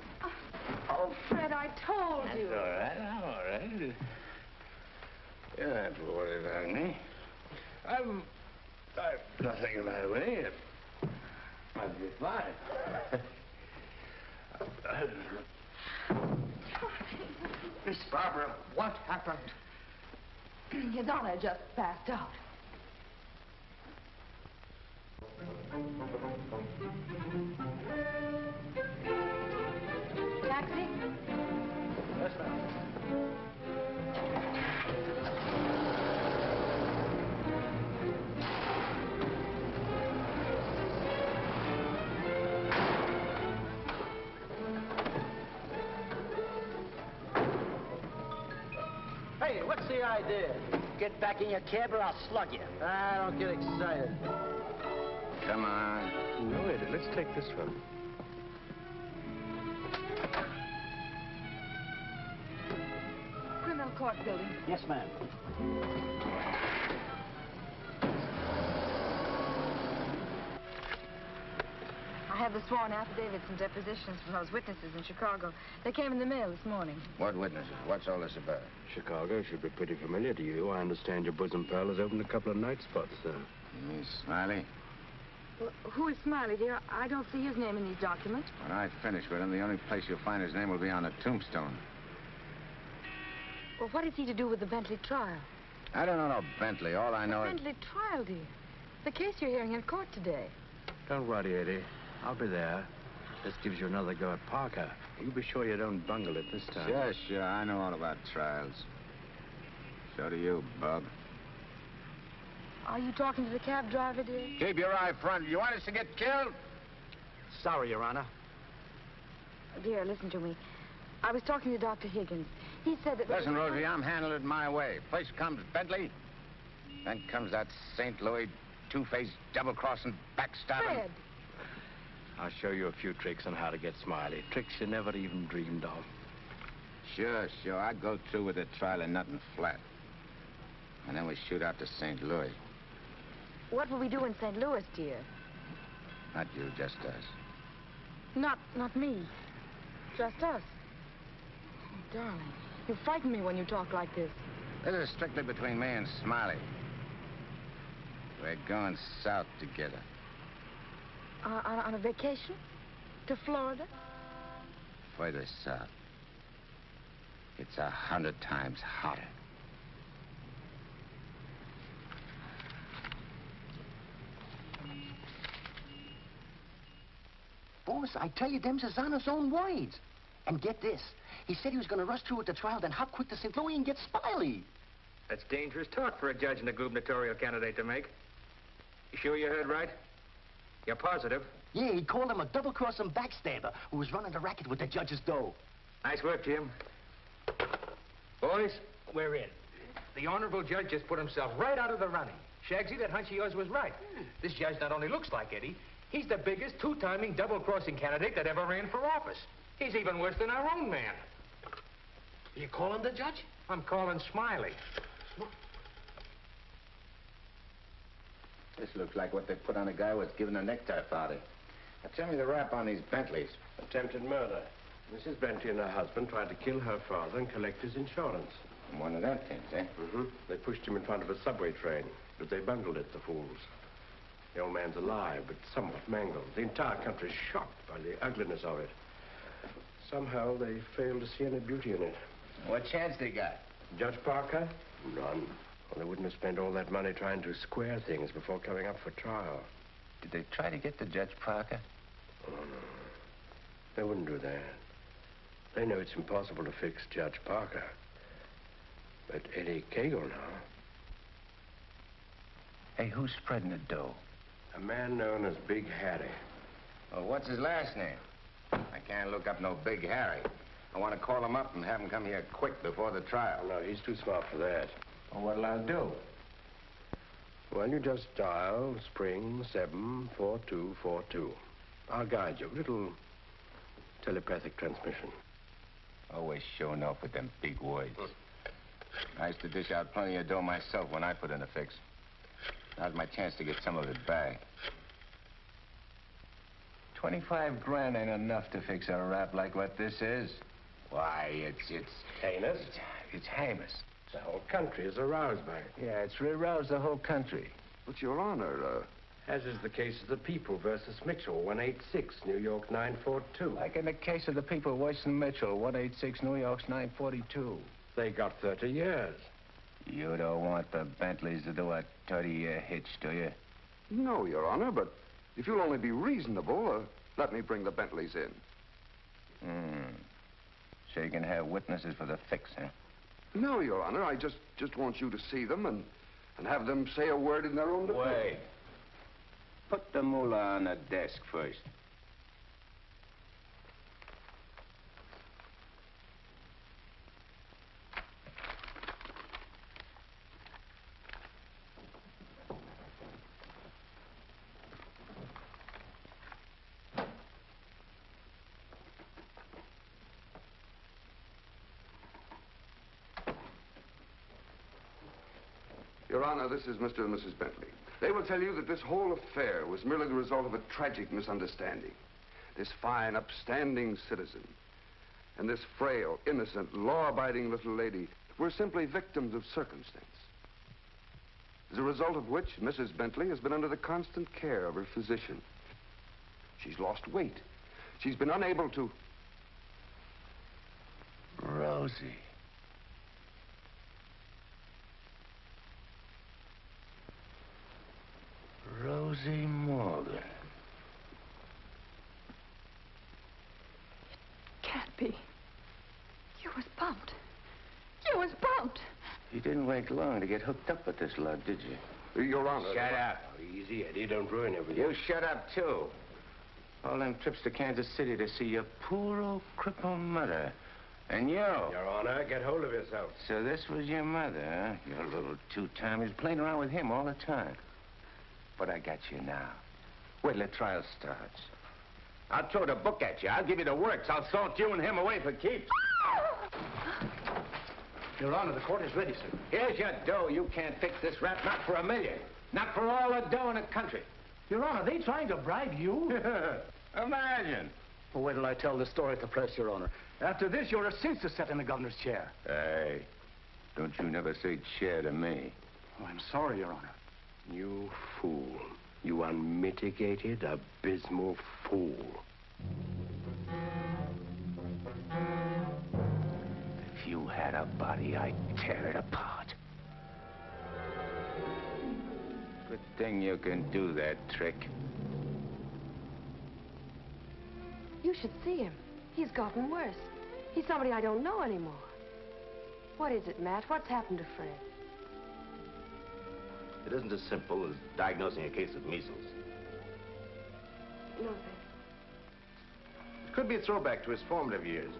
Oh, Fred, I told you. That's all right. I'm all right. You don't have to worry about me. I've nothing the matter with me. I'll be fine. Miss Barbara, what happened? His Honor just passed out. Taxi? Yes, ma'am. Hey, what's the idea? Get back in your cab or I'll slug you. Don't get excited. Come on. No, Eddie, let's take this one. Criminal court building. Yes, ma'am. I have the sworn affidavits and depositions from those witnesses in Chicago. They came in the mail this morning. What witnesses? What's all this about? Chicago should be pretty familiar to you. I understand your bosom pal has opened a couple of night spots there. Miss Smiley? Well, who is Smiley, dear? I don't see his name in these documents. When I finish with him, the only place you'll find his name will be on a tombstone. Well, what is he to do with the Bentley trial? I don't know no Bentley. All I know is... Bentley trial, dear. The case you're hearing in court today. Don't worry, Eddie. I'll be there. This gives you another go at Parker. You be sure you don't bungle it this time. Sure. I know all about trials. So do you, Bub. Are you talking to the cab driver, dear? Keep your eye front. You want us to get killed? Sorry, Your Honor. Dear, listen to me. I was talking to Dr. Higgins. He said that... Listen, Rosie, I'm handling it my way. First comes Bentley. Then comes that St. Louis two-faced, double-crossing, backstabbing... Fred! I'll show you a few tricks on how to get Smiley. Tricks you never even dreamed of. Sure. I go through with the trial and nothing flat. And then we shoot out to St. Louis. What will we do in St. Louis, dear? Not you, just us. Not me. Just us. Oh, darling, you frighten me when you talk like this. This is strictly between me and Smiley. We're going south together. On a vacation? To Florida? Further south. It's 100 times hotter. Boss, I tell you, them's his honor's own words. And get this. He said he was going to rush through with the trial, then hop quick to St. Louis and get Smiley. That's dangerous talk for a judge and a gubernatorial candidate to make. You sure you heard right? You're positive? Yeah, he called him a double-crossing backstabber who was running the racket with the judge's dough. Nice work, Jim. Boys, we're in. The honorable judge just put himself right out of the running. Shagsy, that hunch of yours was right. This judge not only looks like Eddie, he's the biggest two-timing double-crossing candidate that ever ran for office. He's even worse than our own man. You calling the judge? I'm calling Smiley. This looks like what they put on a guy who was given a necktie party. Now, tell me the rap on these Bentleys. Attempted murder. Mrs. Bentley and her husband tried to kill her father and collect his insurance. One of them things, eh? Mm-hmm. They pushed him in front of a subway train, but they bungled it, the fools. The old man's alive, but somewhat mangled. The entire country's shocked by the ugliness of it. Somehow they failed to see any beauty in it. What chance they got? Judge Parker? None. Well, they wouldn't have spent all that money trying to square things before coming up for trial. Did they try to get to Judge Parker? Oh, no. They wouldn't do that. They know it's impossible to fix Judge Parker. But Eddie Kagle now. Hey, who's spreading the dough? A man known as Big Harry. Well, what's his last name? I can't look up no Big Harry. I want to call him up and have him come here quick before the trial. No, he's too smart for that. Well, what'll I do? Well, you just dial spring 74242. I'll guide you. A little telepathic transmission. Always showing off with them big words. I used to dish out plenty of dough myself when I put in a fix. Now's my chance to get some of it back. 25 grand ain't enough to fix a rap like what this is. Why, it's heinous. It's heinous. The whole country is aroused by it. Yeah, it's aroused the whole country. But, Your Honor, As is the case of the People versus Mitchell, 186, New York 942. Like in the case of the People, Weston Mitchell, 186, New York's 942. They got 30 years. You don't want the Bentleys to do a 30-year hitch, do you? No, Your Honor, but if you'll only be reasonable, let me bring the Bentleys in. So you can have witnesses for the fix, huh? No, Your Honor, I just want you to see them and have them say a word in their own defense. Wait. Put the moolah on the desk first. Your Honor, this is Mr. and Mrs. Bentley. They will tell you that this whole affair was merely the result of a tragic misunderstanding. This fine, upstanding citizen and this frail, innocent, law-abiding little lady were simply victims of circumstance. As a result of which, Mrs. Bentley has been under the constant care of her physician. She's lost weight. She's been unable to... Rosie. Rosie Morgan. Can't be. You was bumped. You was bumped. You didn't wait long to get hooked up with this lug, did you? Your Honor. Shut up. Easy, Eddie. Don't ruin everything. You shut up, too. All them trips to Kansas City to see your poor old crippled mother. And you. Your Honor, get hold of yourself. So this was your mother, huh? Your little two-timer. He's playing around with him all the time. But I got you now. Wait till the trial starts. I'll throw the book at you. I'll give you the works. I'll salt you and him away for keeps. Your Honor, the court is ready, sir. Here's your dough. You can't fix this rap, not for $1 million. Not for all the dough in the country. Your Honor, they trying to bribe you? Imagine. Well, wait till I tell the story at the press, Your Honor. After this, you're a cinch to sit in the governor's chair. Hey, don't you never say chair to me. Oh, I'm sorry, Your Honor. You fool. You unmitigated, abysmal fool. If you had a body, I'd tear it apart. Good thing you can do that trick. You should see him. He's gotten worse. He's somebody I don't know anymore. What is it, Matt? What's happened to Fred? It isn't as simple as diagnosing a case of measles. No, thanks. It could be a throwback to his formative years,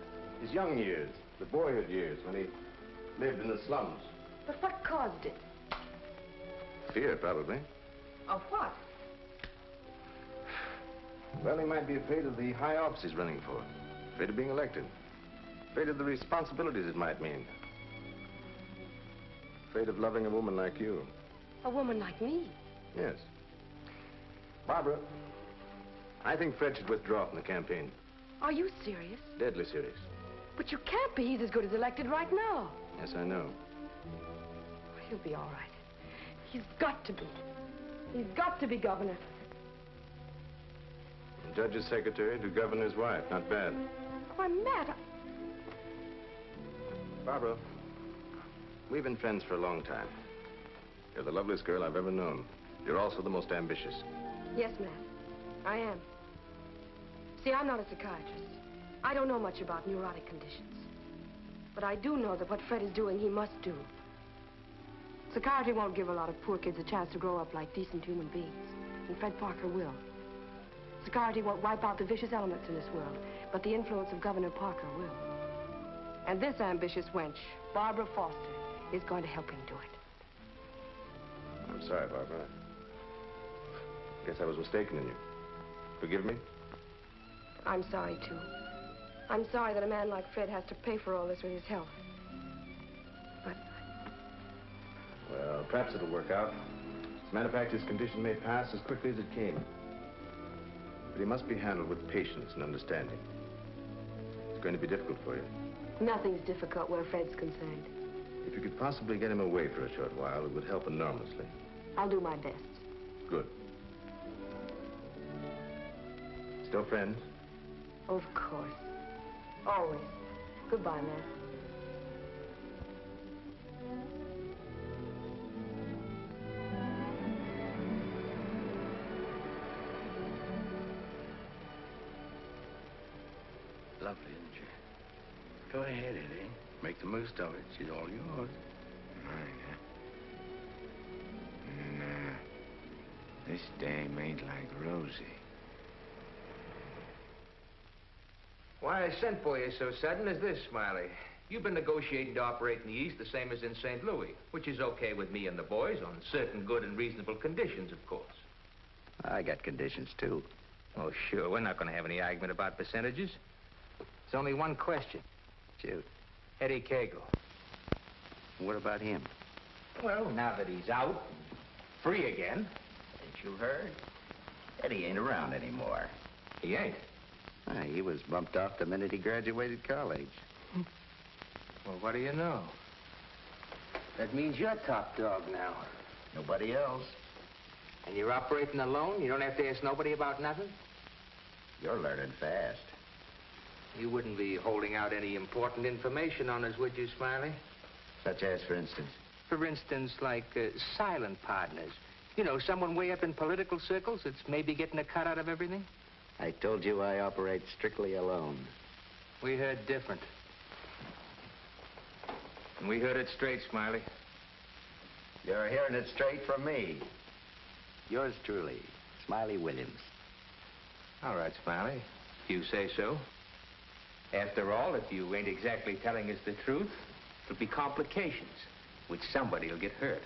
his young years, the boyhood years when he lived in the slums. But what caused it? Fear, probably. Of what? Well, he might be afraid of the high office he's running for, afraid of being elected, afraid of the responsibilities it might mean, afraid of loving a woman like you. A woman like me? Yes. Barbara, I think Fred should withdraw from the campaign. Are you serious? Deadly serious. But you can't be. He's as good as elected right now. Yes, I know. He'll be all right. He's got to be. He's got to be governor. The judge's secretary to governor's wife. Not bad. Why, Matt, Barbara, we've been friends for a long time. You're the loveliest girl I've ever known. You're also the most ambitious. Yes, Matt, I am. See, I'm not a psychiatrist. I don't know much about neurotic conditions. But I do know that what Fred is doing, he must do. Psychiatry won't give a lot of poor kids a chance to grow up like decent human beings. And Fred Parker will. Psychiatry won't wipe out the vicious elements in this world, but the influence of Governor Parker will. And this ambitious wench, Barbara Foster, is going to help him do it. I'm sorry, Barbara. I guess I was mistaken in you. Forgive me? I'm sorry, too. I'm sorry that a man like Fred has to pay for all this with his health. But... Well, perhaps it'll work out. As a matter of fact, his condition may pass as quickly as it came. But he must be handled with patience and understanding. It's going to be difficult for you. Nothing's difficult where Fred's concerned. If you could possibly get him away for a short while, it would help enormously. I'll do my best. Good. Still friends? Of course. Always. Goodbye, Matt. Lovely, isn't she? Go ahead, Eddie. Make the most of it. She's all yours. Nah. This dame ain't like Rosie. Why I sent for you so sudden is this, Smiley. You've been negotiating to operate in the East the same as in St. Louis, which is okay with me and the boys on certain good and reasonable conditions, of course. I got conditions, too. Oh, sure. We're not going to have any argument about percentages. It's only one question. Shoot. Eddie Kagle. What about him? Well, now that he's out, free again. Ain't you heard? Eddie ain't around anymore. He ain't. He was bumped off the minute he graduated college. Well, what do you know? That means you're top dog now. Nobody else. And you're operating alone? You don't have to ask nobody about nothing? You're learning fast. You wouldn't be holding out any important information on us, would you, Smiley? Such as, for instance? For instance, like silent partners. You know, someone way up in political circles that's maybe getting a cut out of everything. I told you I operate strictly alone. We heard different. And we heard it straight, Smiley. You're hearing it straight from me. Yours truly, Smiley Williams. All right, Smiley. If you say so. After all, if you ain't exactly telling us the truth, it'll be complications, which somebody will get hurt.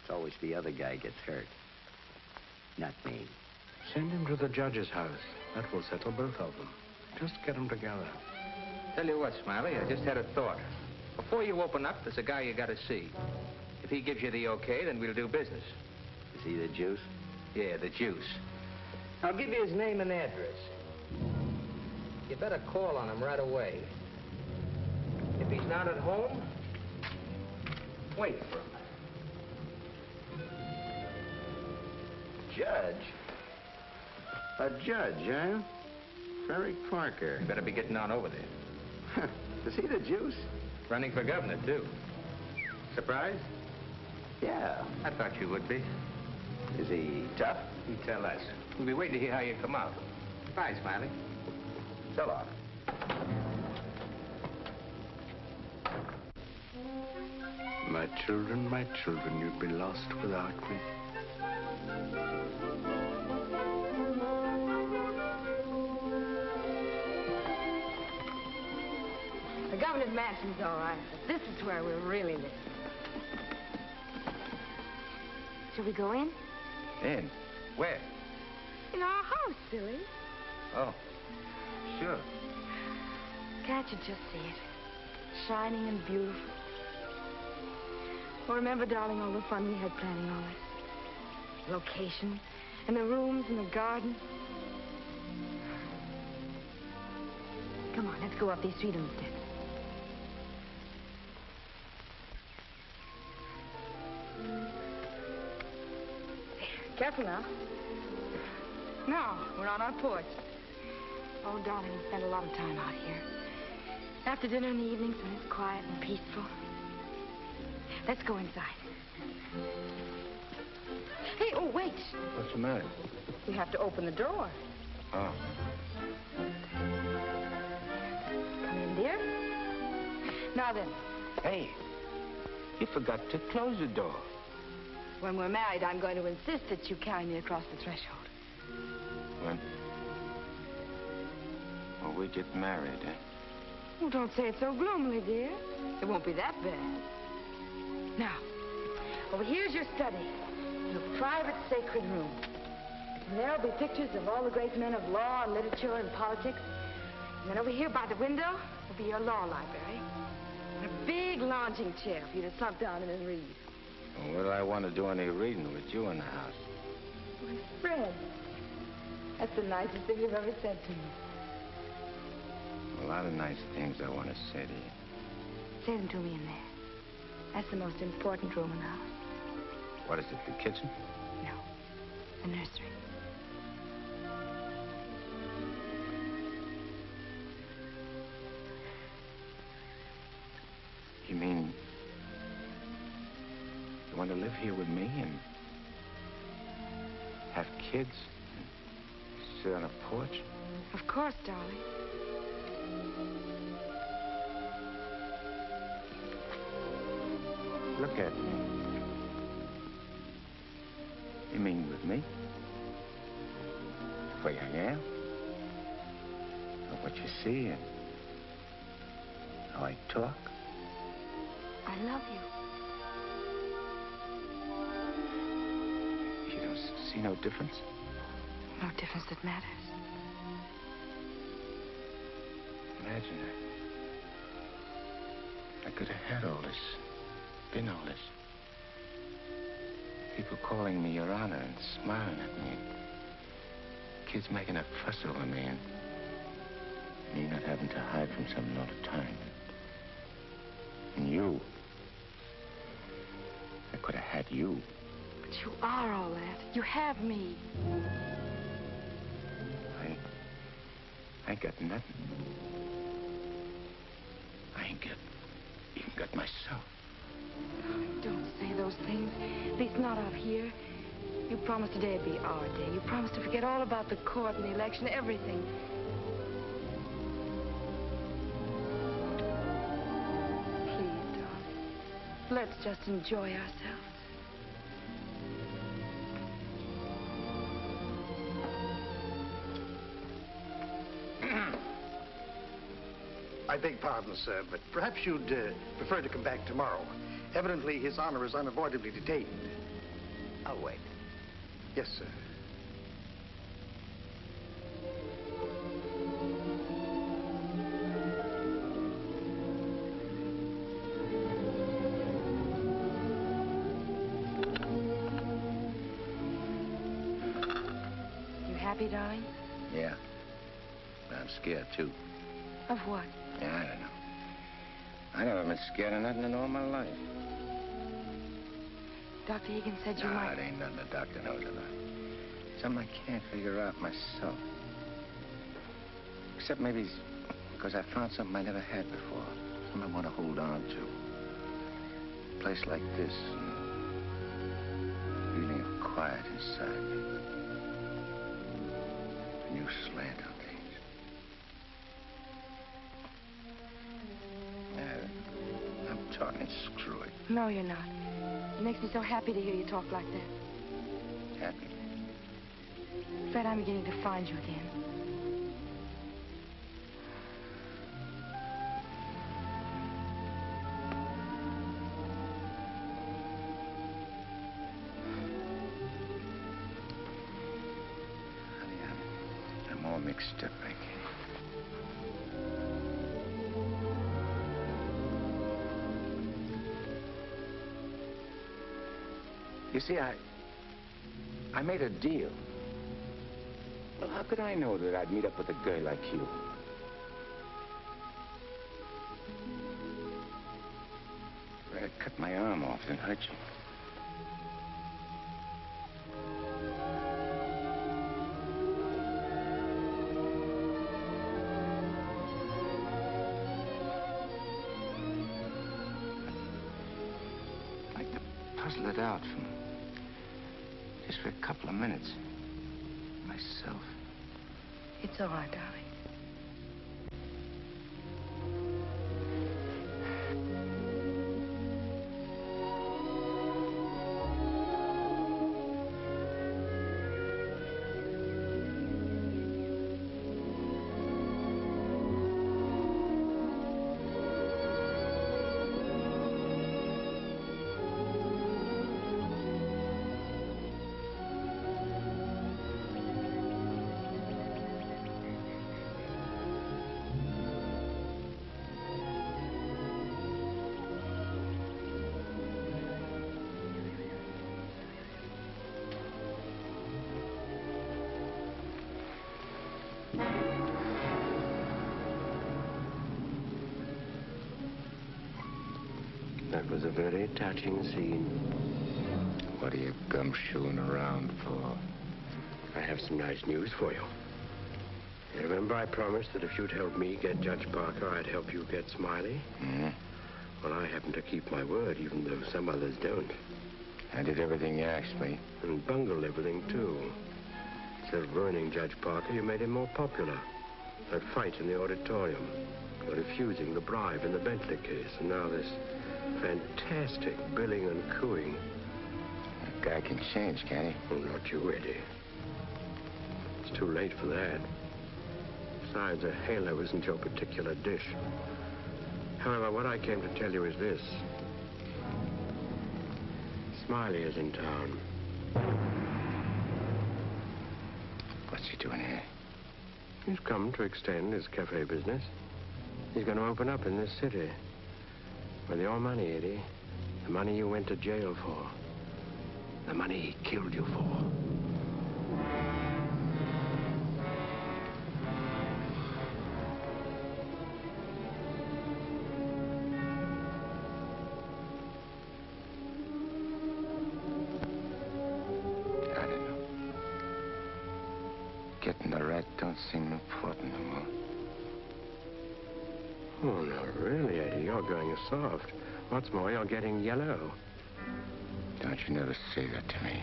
It's always the other guy gets hurt. Not me. Send him to the judge's house. That will settle both of them. Just get them together. Tell you what, Smiley, I just had a thought. Before you open up, there's a guy you gotta see. If he gives you the okay, then we'll do business. Is he the juice? Yeah, the juice. I'll give you his name and address. You better call on him right away. If he's not at home, wait for him. Judge? A judge, huh? Frederick Parker. You better be getting on over there. Is he the juice? Running for governor, too. Surprised? Yeah. I thought you would be. Is he tough? You tell us. We'll be waiting to hear how you come out. Bye, Smiley. So long. My children, you'd be lost without me. The governor's mansion's all right, but this is where we're really living. Shall we go in? In? Where? In our house, silly. Oh, sure. Can't you just see it? Shining and beautiful. Well, remember, darling, all the fun we had planning all this? Location, and the rooms, and the garden. Come on, let's go up these freedom steps. Careful now. Now, we're on our porch. Oh, darling, we spend a lot of time out here. After dinner in the evenings when it's quiet and peaceful. Let's go inside. Hey, oh, wait. What's the matter? We have to open the door. Oh. Come in, dear. Now then. Hey, you forgot to close the door. When we're married, I'm going to insist that you carry me across the threshold. When? Well, we get married, eh? Oh, don't say it so gloomily, dear. It won't be that bad. Now, over here's your study. Your private sacred room. And there'll be pictures of all the great men of law and literature and politics. And then over here by the window will be your law library. And a big lounging chair for you to slump down in and read. Well, what do I want to do any reading with you in the house? My Fred, that's the nicest thing you've ever said to me. A lot of nice things I want to say to you. Say them to me in there. That's the most important room in the house. What is it, the kitchen? No, the nursery. You mean you want to live here with me and have kids and sit on a porch? Of course, darling. Look at me. You mean with me? The way I am? Or what you see and how I talk? I love you. You don't see no difference? No difference that matters. Imagine I could have had all this, been all this. People calling me Your Honor and smiling at me. Kids making a fuss over me and me not having to hide from something all the time. And you. I could have had you. But you are all that. You have me. I ain't got nothing. I ain't even got myself. Don't say those things. At least not out here. You promised today would be our day. You promised to forget all about the court and the election, everything. Please, darling. Let's just enjoy ourselves. I beg pardon, sir, but perhaps you'd prefer to come back tomorrow. Evidently, His Honor is unavoidably detained. I'll wait. Yes, sir. You happy, darling? Yeah. But I'm scared, too. Of what? Yeah, I don't know. I never been scared of nothing in all my life. Dr. Egan said you might... it ain't nothing the doctor knows about. Something I can't figure out myself. Except maybe it's because I found something I never had before. Something I want to hold on to. A place like this. Feeling of quiet inside me. A new slant on things. I'm talking screw it. No, you're not. It makes me so happy to hear you talk like that. Happy? Fred, I'm beginning to find you again. Honey, I'm all mixed up, I guess. You see, I made a deal. Well, how could I know that I'd meet up with a girl like you? I'd cut my arm off and hurt you. I'd like to puzzle it out from just for a couple of minutes. Myself. It's all right, darling. That was a very touching scene. What are you gumshoeing around for? I have some nice news for you. You remember I promised that if you'd help me get Judge Parker, I'd help you get Smiley? Mm-hmm. Well, I happen to keep my word, even though some others don't. I did everything you asked me. And bungled everything, too. Instead of ruining Judge Parker, you made him more popular. That fight in the auditorium. You're refusing the bribe in the Bentley case. And now this fantastic billing and cooing. A guy can change, can't he? Oh, not you, Eddie. It's too late for that. Besides, a halo isn't your particular dish. However, what I came to tell you is this. Smiley is in town. What's he doing here? He's come to extend his cafe business. He's going to open up in this city. With your money, Eddie. The money you went to jail for. The money he killed you for. I don't know. Getting the rat don't seem important no more. Oh, no, really, Eddie, you're going soft. What's more, you're getting yellow. Don't you never say that to me.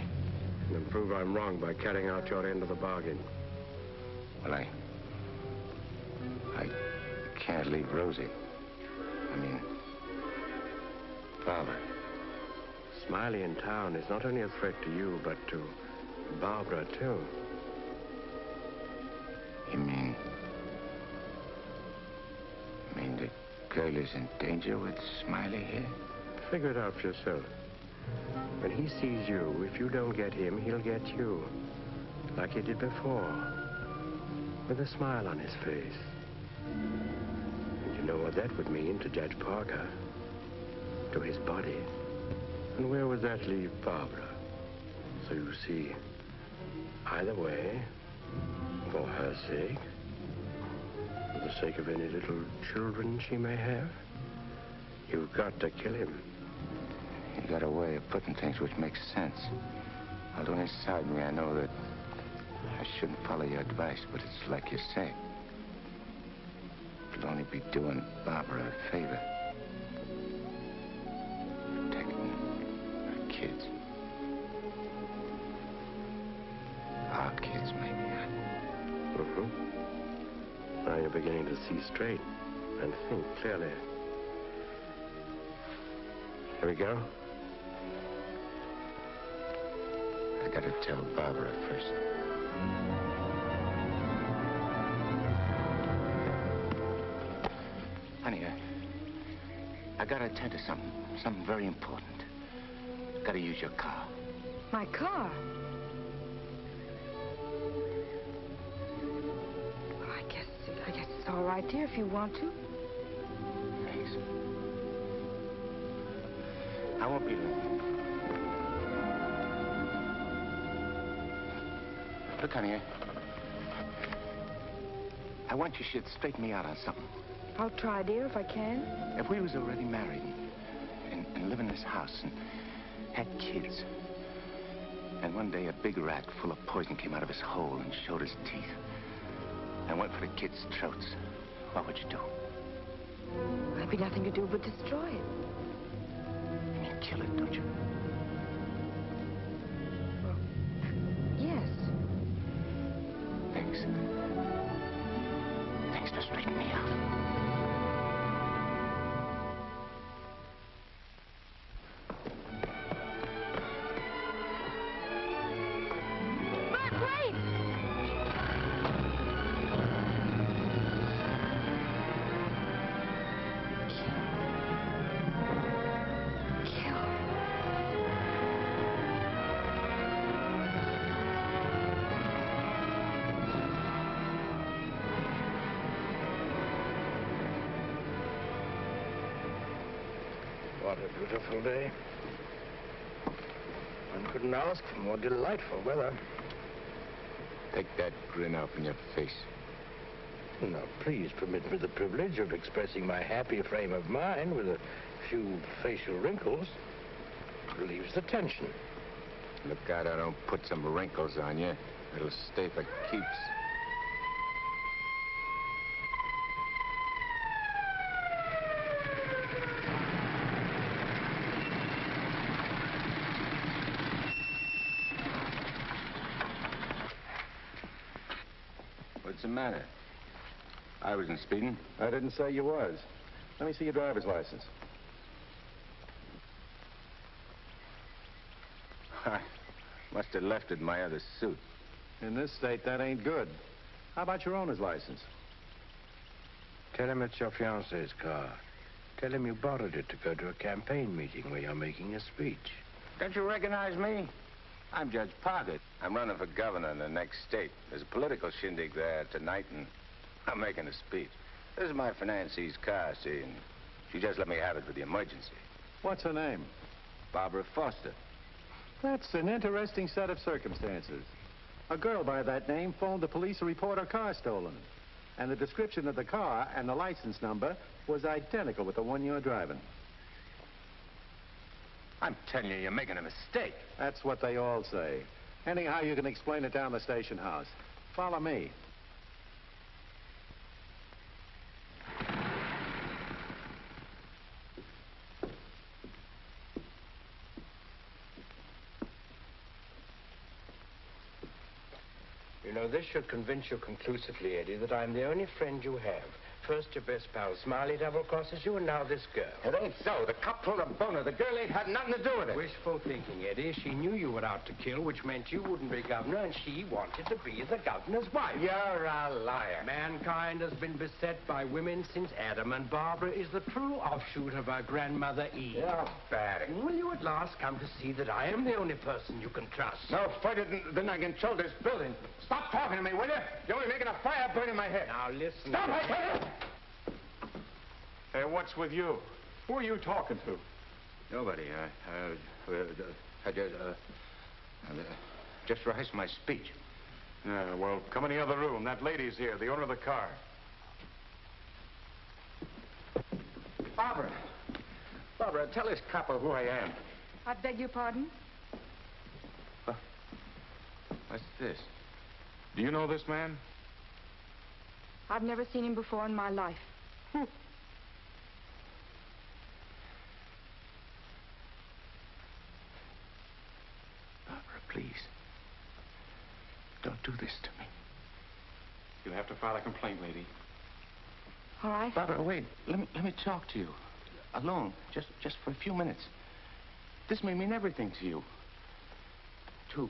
You'll prove I'm wrong by carrying out your end of the bargain. Well, I can't leave Rosie. I mean, Barbara. Smiley in town is not only a threat to you, but to Barbara, too. You mean the girl is in danger with Smiley here? Figure it out for yourself. When he sees you, if you don't get him, he'll get you. Like he did before. With a smile on his face. And you know what that would mean to Judge Parker. To his body. And where would that leave Barbara? So you see, either way, for her sake, for the sake of any little children she may have, you've got to kill him. You got a way of putting things which makes sense. Although inside me I know that I shouldn't follow your advice, but it's like you say. It'll only be doing Barbara a favor. Protecting her kids. Our kids, maybe. Mm-hmm. Now you're beginning to see straight and think clearly. Here we go. I gotta tell Barbara first. Honey, I gotta attend to something very important. Gotta use your car. My car? Well, I guess it's all right, dear, if you want to. Thanks. I won't be long. Look, honey, I want you should straighten me out on something. I'll try, dear, if I can. If we was already married and live in this house and had kids, and one day a big rat full of poison came out of his hole and showed his teeth and went for the kids' throats, what would you do? There'd be nothing to do but destroy it. And you'd kill it, don't you? Yes. Thanks. Thanks for straightening me out. What a beautiful day. One couldn't ask for more delightful weather. Take that grin off in your face. Now, please permit me the privilege of expressing my happy frame of mind with a few facial wrinkles. It relieves the tension. Look out I don't put some wrinkles on you. It'll stay for keeps. What's the matter? I wasn't speeding. I didn't say you was. Let me see your driver's license. I must have left it in my other suit. In this state, that ain't good. How about your owner's license? Tell him it's your fiancee's car. Tell him you borrowed it to go to a campaign meeting where you're making a speech. Don't you recognize me? I'm Judge Parker. I'm running for governor in the next state. There's a political shindig there tonight, and I'm making a speech. This is my fiancee's car, see, and she just let me have it for the emergency. What's her name? Barbara Foster. That's an interesting set of circumstances. A girl by that name phoned the police to report her car stolen. And the description of the car and the license number was identical with the one you're driving. I'm telling you, you're making a mistake. That's what they all say. Anyhow, you can explain it down the station house. Follow me. You know, this should convince you conclusively, Eddie, that I'm the only friend you have. First, your best pal Smiley double-crosses you, and now this girl. It ain't so. The cop pulled a boner. The girl ain't had nothing to do with it. Wishful thinking, Eddie. She knew you were out to kill, which meant you wouldn't be governor, and she wanted to be the governor's wife. You're a liar. Mankind has been beset by women since Adam, and Barbara is the true offshoot of our grandmother Eve. You're bad. Will you at last come to see that I am the only person you can trust? No further than I control this building. Stop talking to me, will you? You're only making a fire burn in my head. Now, listen. Stop, I tell you! Hey, what's with you? Who are you talking to? Nobody. I just rehearsed my speech. Yeah, well, come in the other room. That lady's here, the owner of the car. Barbara. Barbara, tell this copper who I am. I beg your pardon? What's this? Do you know this man? I've never seen him before in my life. Barbara, please. Don't do this to me. You'll have to file a complaint, lady. All right. Barbara, wait. Let me talk to you. Alone. Just for a few minutes. This may mean everything to you. To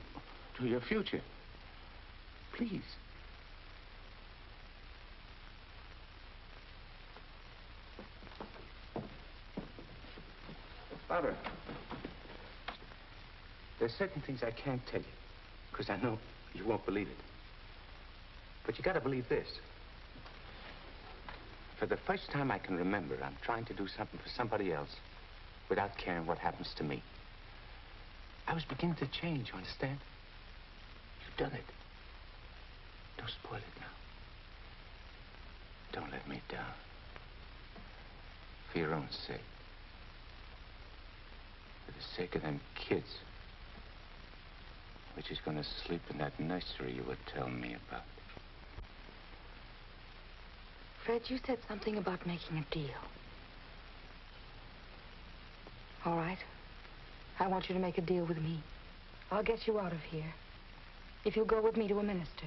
your future. Please. Barbara, there's certain things I can't tell you, because I know you won't believe it. But you gotta believe this. For the first time I can remember, I'm trying to do something for somebody else without caring what happens to me. I was beginning to change, you understand? You've done it. Don't spoil it now. Don't let me down. For your own sake. For the sake of them kids. Which is going to sleep in that nursery you were telling me about. Fred, you said something about making a deal. All right. I want you to make a deal with me. I'll get you out of here. If you'll go with me to a minister.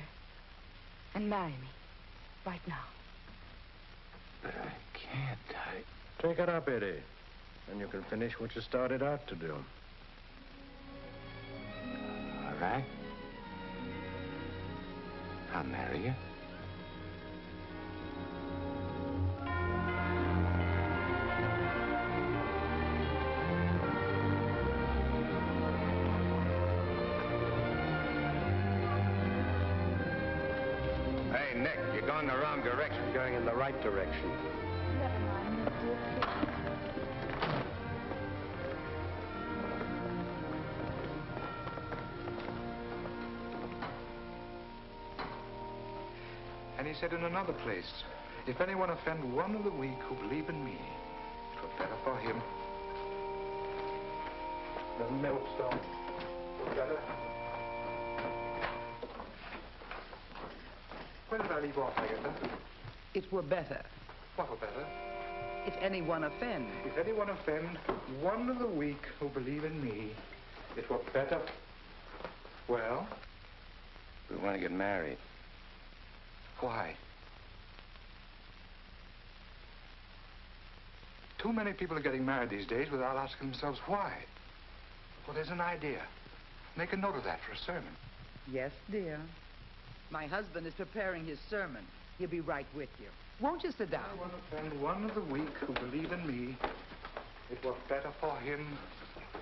And marry me. Right now. But I can't. Take it up, Eddie. And you can finish what you started out to do. All right. I'll marry you. Hey, Nick, you're going the wrong direction. Going in the right direction. Never mind, dear kid. And he said in another place, if anyone offend one of the weak who believe in me, it were better for him. The millstone were better. Where did I leave off, Agatha? It were better What were better? if anyone offend. If anyone offend one of the weak who believe in me, it were better. Well? We want to get married. Why? Too many people are getting married these days without asking themselves why. Well, there's an idea. Make a note of that for a sermon. Yes, dear. My husband is preparing his sermon. He'll be right with you. Won't you sit down? I want to offend one of the weak who believe in me. It were better for him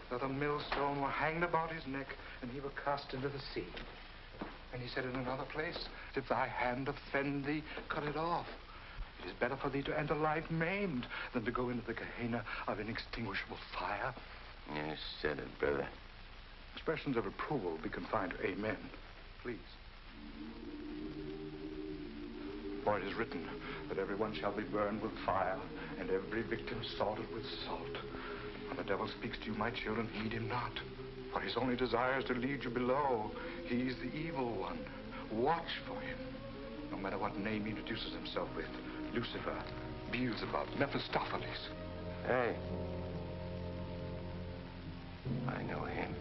that a millstone were hanged about his neck and he were cast into the sea. And he said in another place, if thy hand offend thee, cut it off. It is better for thee to enter life maimed than to go into the Gehenna of inextinguishable fire. You said it, brother. Expressions of approval be confined to amen, please. For it is written that everyone shall be burned with fire, and every victim salted with salt. When the devil speaks to you, my children, heed him not. For his only desire is to lead you below. He is the evil one. Watch for him. No matter what name he introduces himself with. Lucifer, Beelzebub, Mephistopheles. Hey. I know him.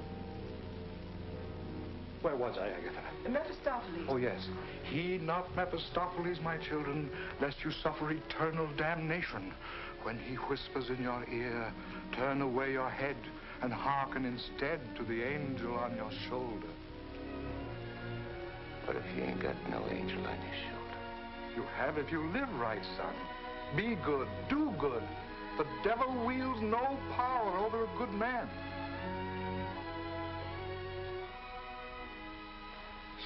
Where was I, Agatha? Mephistopheles. Oh, yes. Heed not Mephistopheles, my children, lest you suffer eternal damnation. When he whispers in your ear, turn away your head and hearken instead to the angel on your shoulder. But if you ain't got no angel on your shoulder? You have if you live right, son. Be good, do good. The devil wields no power over a good man.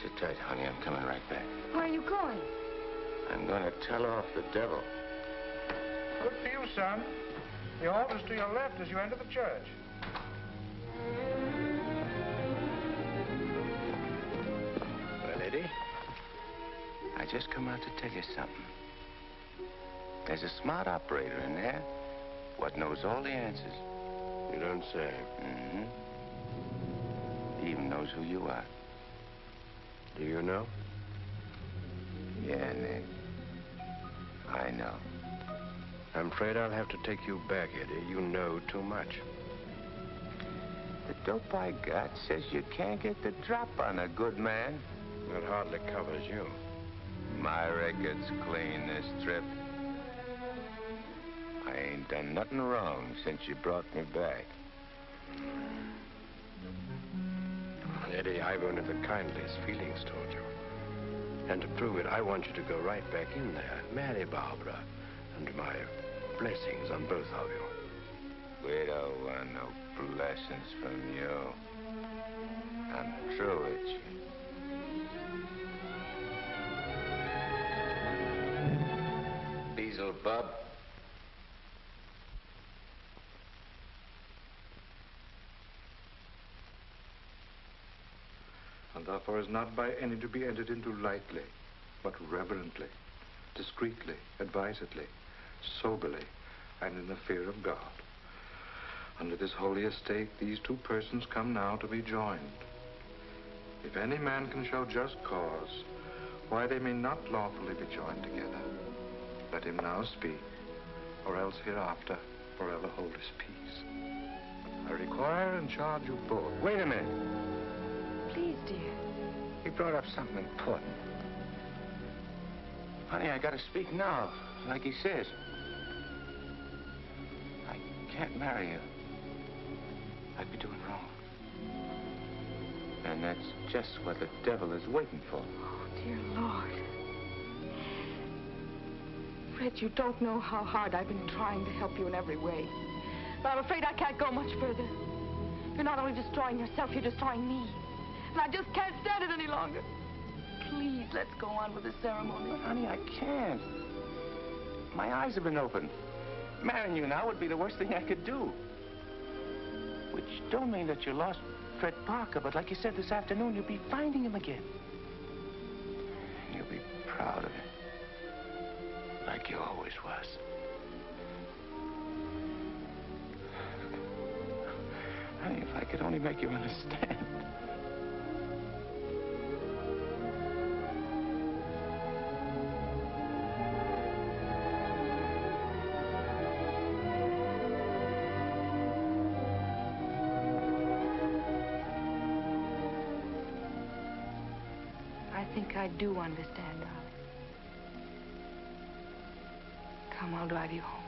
Sit tight, honey. I'm coming right back. Where are you going? I'm going to tell off the devil. Good for you, son. The altar's to your left as you enter the church. Well, Eddie, I just come out to tell you something. There's a smart operator in there what knows all the answers. You don't say. Mm-hmm. He even knows who you are. Do you know? Yeah, Nick. I know. I'm afraid I'll have to take you back, Eddie. You know too much. The dope I got says you can't get the drop on a good man. That hardly covers you. My record's clean this trip. I ain't done nothing wrong since you brought me back. Eddie, I've only the kindliest feelings toward you. And to prove it, I want you to go right back in there, marry Barbara, and my blessings on both of you. We don't want no blessings from you. I'm through with you. Beelzebub. And therefore is not by any to be entered into lightly, but reverently, discreetly, advisedly, soberly, and in the fear of God. Under this holy estate, these two persons come now to be joined. If any man can show just cause why they may not lawfully be joined together, let him now speak, or else hereafter forever hold his peace. I require and charge you both. Wait a minute. Please, dear. He brought up something important. Honey, I gotta speak now, like he says. I can't marry you. I'd be doing wrong. And that's just what the devil is waiting for. Oh, dear Lord. Fred, you don't know how hard I've been trying to help you in every way. But I'm afraid I can't go much further. You're not only destroying yourself, you're destroying me. And I just can't stand it any longer. Please, let's go on with the ceremony. But, honey, I can't. My eyes have been opened. Marrying you now would be the worst thing I could do. Which don't mean that you lost Fred Parker, but like you said this afternoon, you'll be finding him again. And you'll be proud of him. Like you always was. Honey, if I could only make you understand. I think I do understand, darling. Come, I'll drive you home.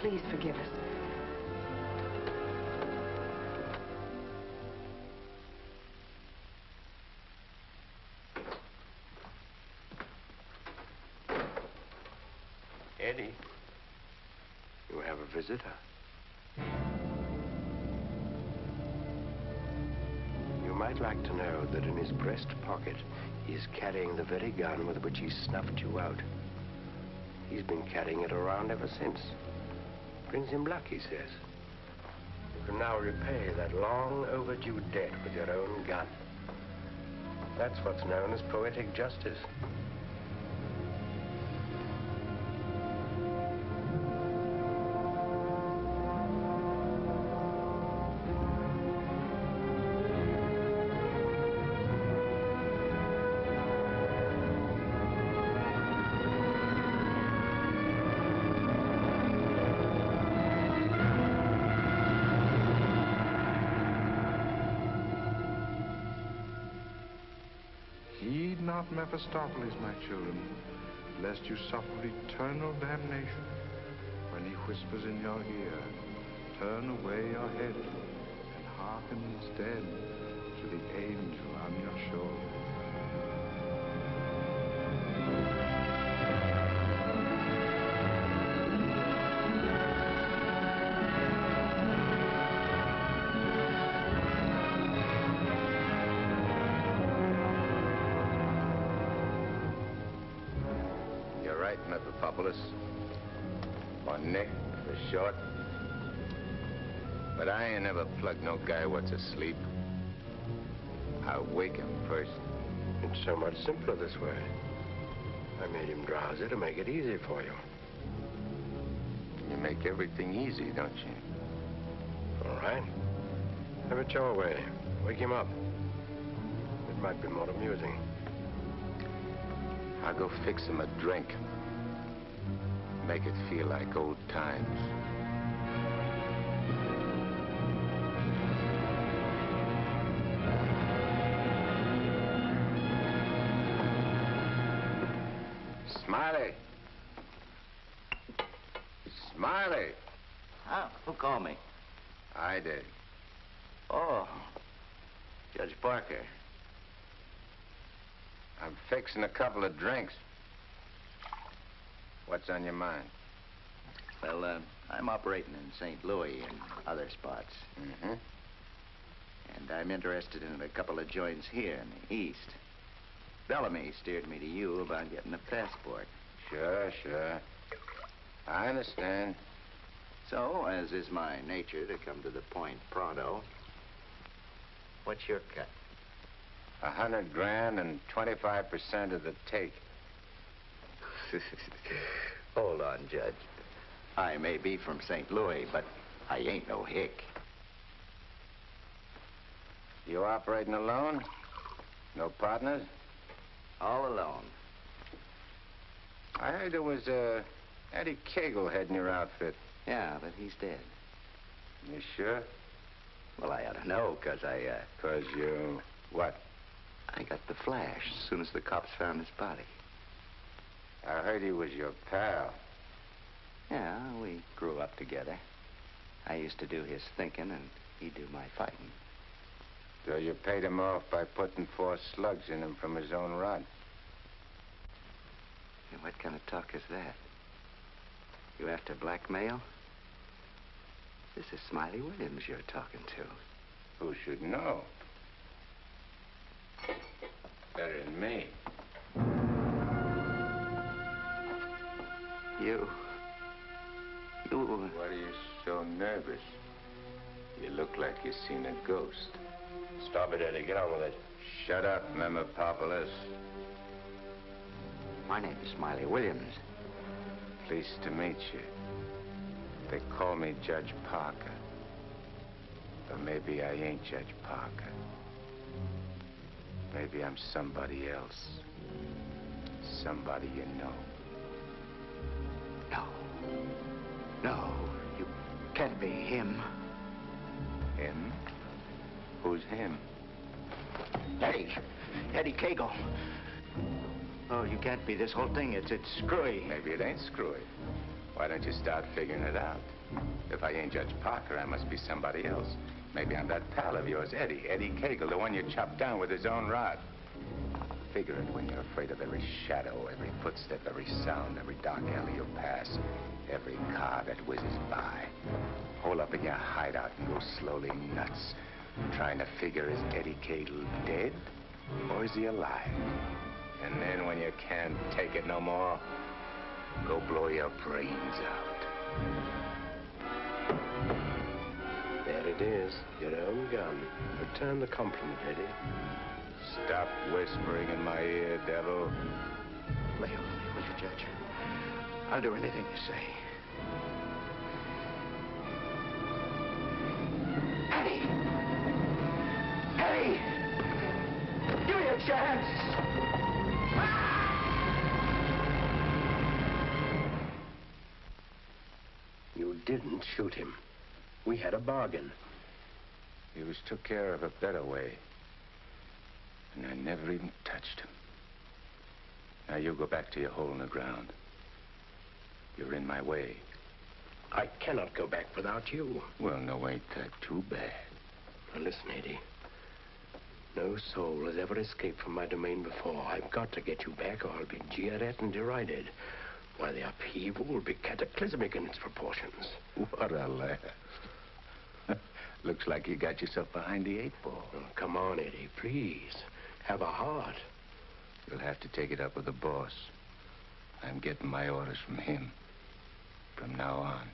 Please forgive us. Eddie. You have a visitor. You might like to know that in his breast pocket, he is carrying the very gun with which he snuffed you out. He's been carrying it around ever since. Brings him luck, he says. You can now repay that long overdue debt with your own gun. That's what's known as poetic justice. Mephistopheles, my children, lest you suffer eternal damnation. When he whispers in your ear, turn away your head and hearken instead to the angel on your shoulder. Or Nick, for short. But I ain't never plugged no guy what's asleep. I wake him first. It's so much simpler this way. I made him drowsy to make it easy for you. You make everything easy, don't you? All right. Have it your way. Wake him up. It might be more amusing. I'll go fix him a drink. Make it feel like old times. Smiley! Smiley! Huh? Who called me? I did. Oh, Judge Parker. I'm fixing a couple of drinks. What's on your mind? Well, I'm operating in St. Louis and other spots. Mm-hmm. And I'm interested in a couple of joints here in the East. Bellamy steered me to you about getting a passport. Sure. I understand. So, as is my nature to come to the point pronto, what's your cut? $100,000 and 25% of the take. Hold on, Judge. I may be from St. Louis, but I ain't no hick. You operating alone? No partners? All alone. I heard there was Eddie Kagle heading your outfit. Yeah, but he's dead. You sure? Well, I ought to know, 'cause I, 'Cause you... what? I got the flash as soon as the cops found his body. I heard he was your pal. Yeah, we grew up together. I used to do his thinking, and he'd do my fighting. So you paid him off by putting 4 slugs in him from his own rod? And what kind of talk is that? You after blackmail? This is Smiley Williams you're talking to. Who should know? Better than me. You... What are you so nervous? You look like you've seen a ghost. Stop it, Eddie. Get on with it. Shut up, Memopopolis. My name is Smiley Williams. Pleased to meet you. They call me Judge Parker. But maybe I ain't Judge Parker. Maybe I'm somebody else. Somebody you know. No, you can't be him. Him? Who's him? Eddie Kagle. Oh, you can't be. This whole thing, it's screwy. Maybe it ain't screwy. Why don't you start figuring it out? If I ain't Judge Parker, I must be somebody else. Maybe I'm that pal of yours, Eddie Kagle, the one you chopped down with his own rod. Figure it when you're afraid of every shadow, every footstep, every sound, every dark alley you pass, every car that whizzes by. Hole up in your hideout and go slowly nuts, trying to figure, is Eddie Kagle dead or is he alive? And then when you can't take it no more, Go blow your brains out. There it is, your own gun. Return the compliment, Eddie. Stop whispering in my ear, devil. Lay off me, will you, Judge? I'll do anything you say. Eddie! Eddie! Give me a chance! You didn't shoot him. We had a bargain. He was took care of a better way. And I never even touched him. Now you go back to your hole in the ground. You're in my way. I cannot go back without you. Well, no, ain't that too bad. Now listen, Eddie. No soul has ever escaped from my domain before. I've got to get you back or I'll be jeered at and derided. Why, the upheaval will be cataclysmic in its proportions. What a laugh. Looks like you got yourself behind the 8-ball. Oh, come on, Eddie, please. Have a heart. You'll have to take it up with the boss. I'm getting my orders from him. From now on.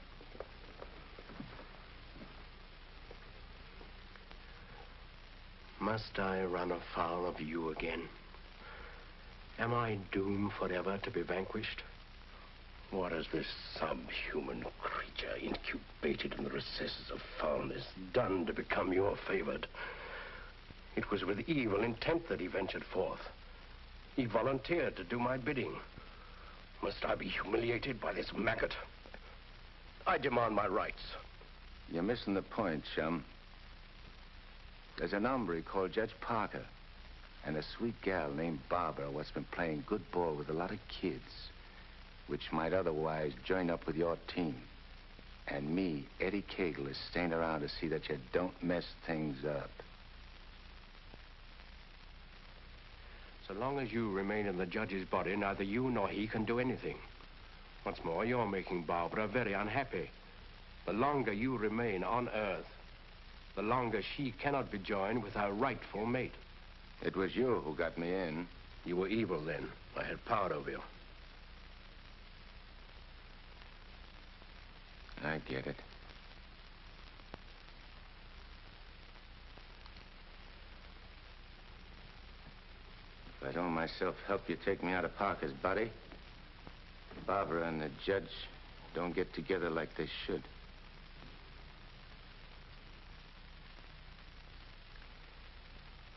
Must I run afoul of you again? Am I doomed forever to be vanquished? What has this subhuman creature incubated in the recesses of foulness done to become your favored? It was with evil intent that he ventured forth. He volunteered to do my bidding. Must I be humiliated by this maggot? I demand my rights. You're missing the point, chum. There's an hombre called Judge Parker and a sweet gal named Barbara what's been playing good ball with a lot of kids, which might otherwise join up with your team. And me, Eddie Kagle, is staying around to see that you don't mess things up. So long as you remain in the judge's body, neither you nor he can do anything. What's more, you're making Barbara very unhappy. The longer you remain on Earth, the longer she cannot be joined with her rightful mate. It was you who got me in. You were evil then. I had power over you. I get it. If I don't myself help you take me out of Parker's body, Barbara and the judge don't get together like they should.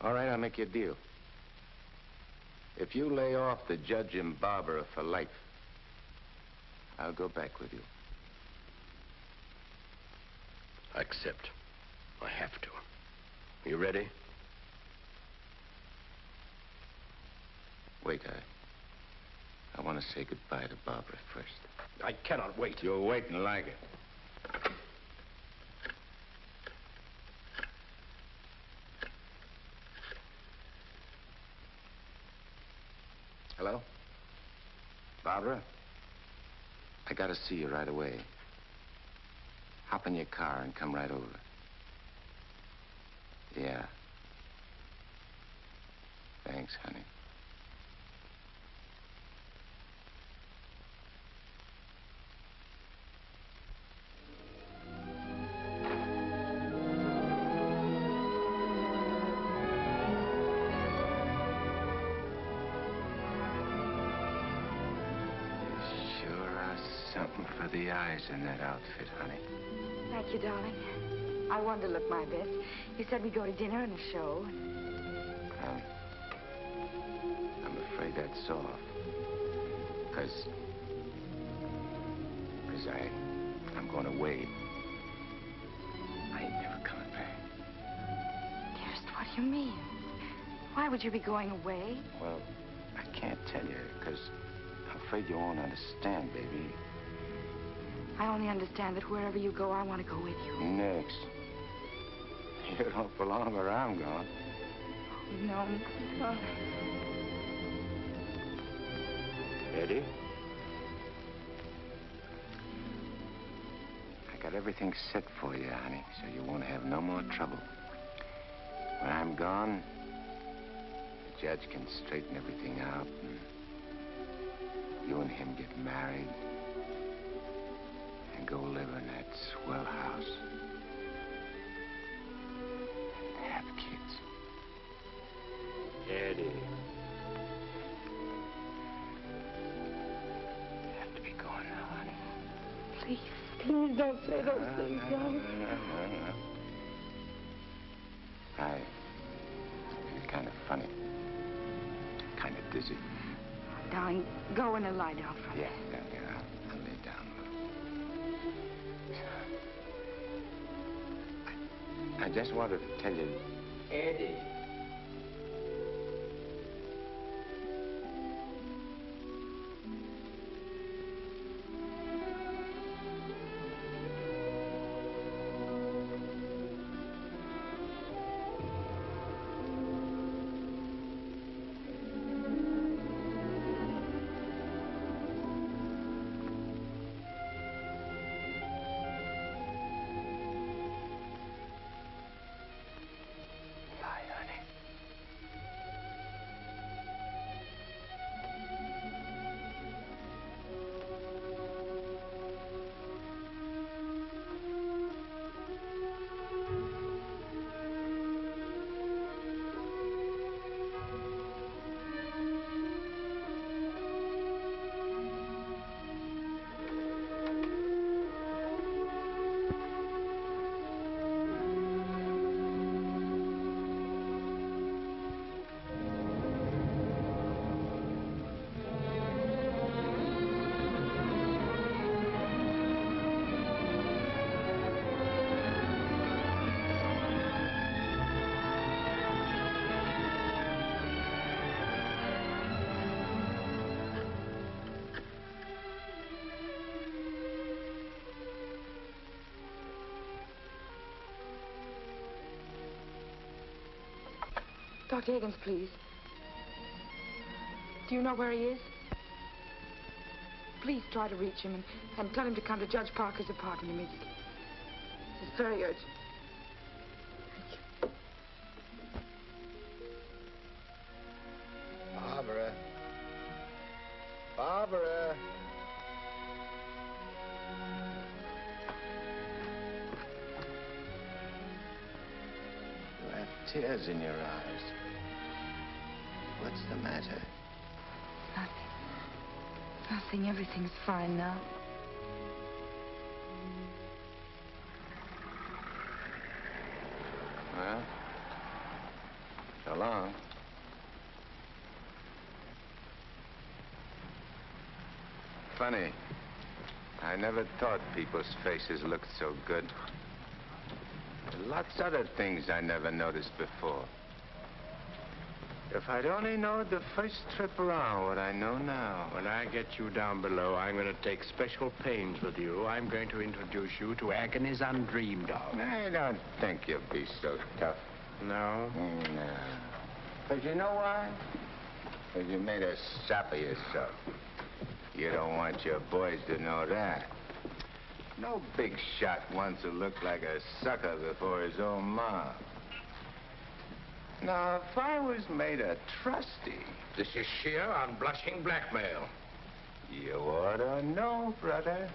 All right, I'll make you a deal. If you lay off the judge and Barbara for life, I'll go back with you. I accept. I have to. You ready? Wait, I want to say goodbye to Barbara first. I cannot wait. You'll wait and like it. Hello? Barbara? I gotta see you right away. Hop in your car and come right over. Yeah. Thanks, honey. Something for the eyes in that outfit, honey. Thank you, darling. I wanted to look my best. You said we'd go to dinner and a show. I'm afraid that's off. Because I'm going away. I ain't never coming back. Dearest, what do you mean? Why would you be going away? Well, I can't tell you, because I'm afraid you won't understand, baby. I only understand that wherever you go, I want to go with you. Next. You don't belong where I'm going. No, no. Eddie? I got everything set for you, honey, so you won't have no more trouble. When I'm gone, the judge can straighten everything out, and You and him get married and go live in that swell house and have kids. Eddie. You have to be going now, honey. Please, please don't say those things, darling. No. It's kind of funny. Kind of dizzy. Darling, go in and lie down for a minute. Yeah. I'll lay down a little. I just wanted to tell you... Eddie. Dr. Higgins, please. Do you know where he is? Please try to reach him and tell him to come to Judge Parker's apartment immediately. It's very urgent. Barbara. Barbara. You have tears in your eyes. What's the matter? Nothing. Everything's fine now. Well, so long. Funny. I never thought people's faces looked so good. Lots of other things I never noticed before. If I'd only known the first trip around what I know now. When I get you down below, I'm going to take special pains with you. I'm going to introduce you to agonies undreamed of. I don't think you'll be so tough. No? No. But you know why? Because you made a sap of yourself. You don't want your boys to know that. No big shot wants to look like a sucker before his own mom. Now, if I was made a trustee... This is sheer unblushing blackmail. You ought to know, brother.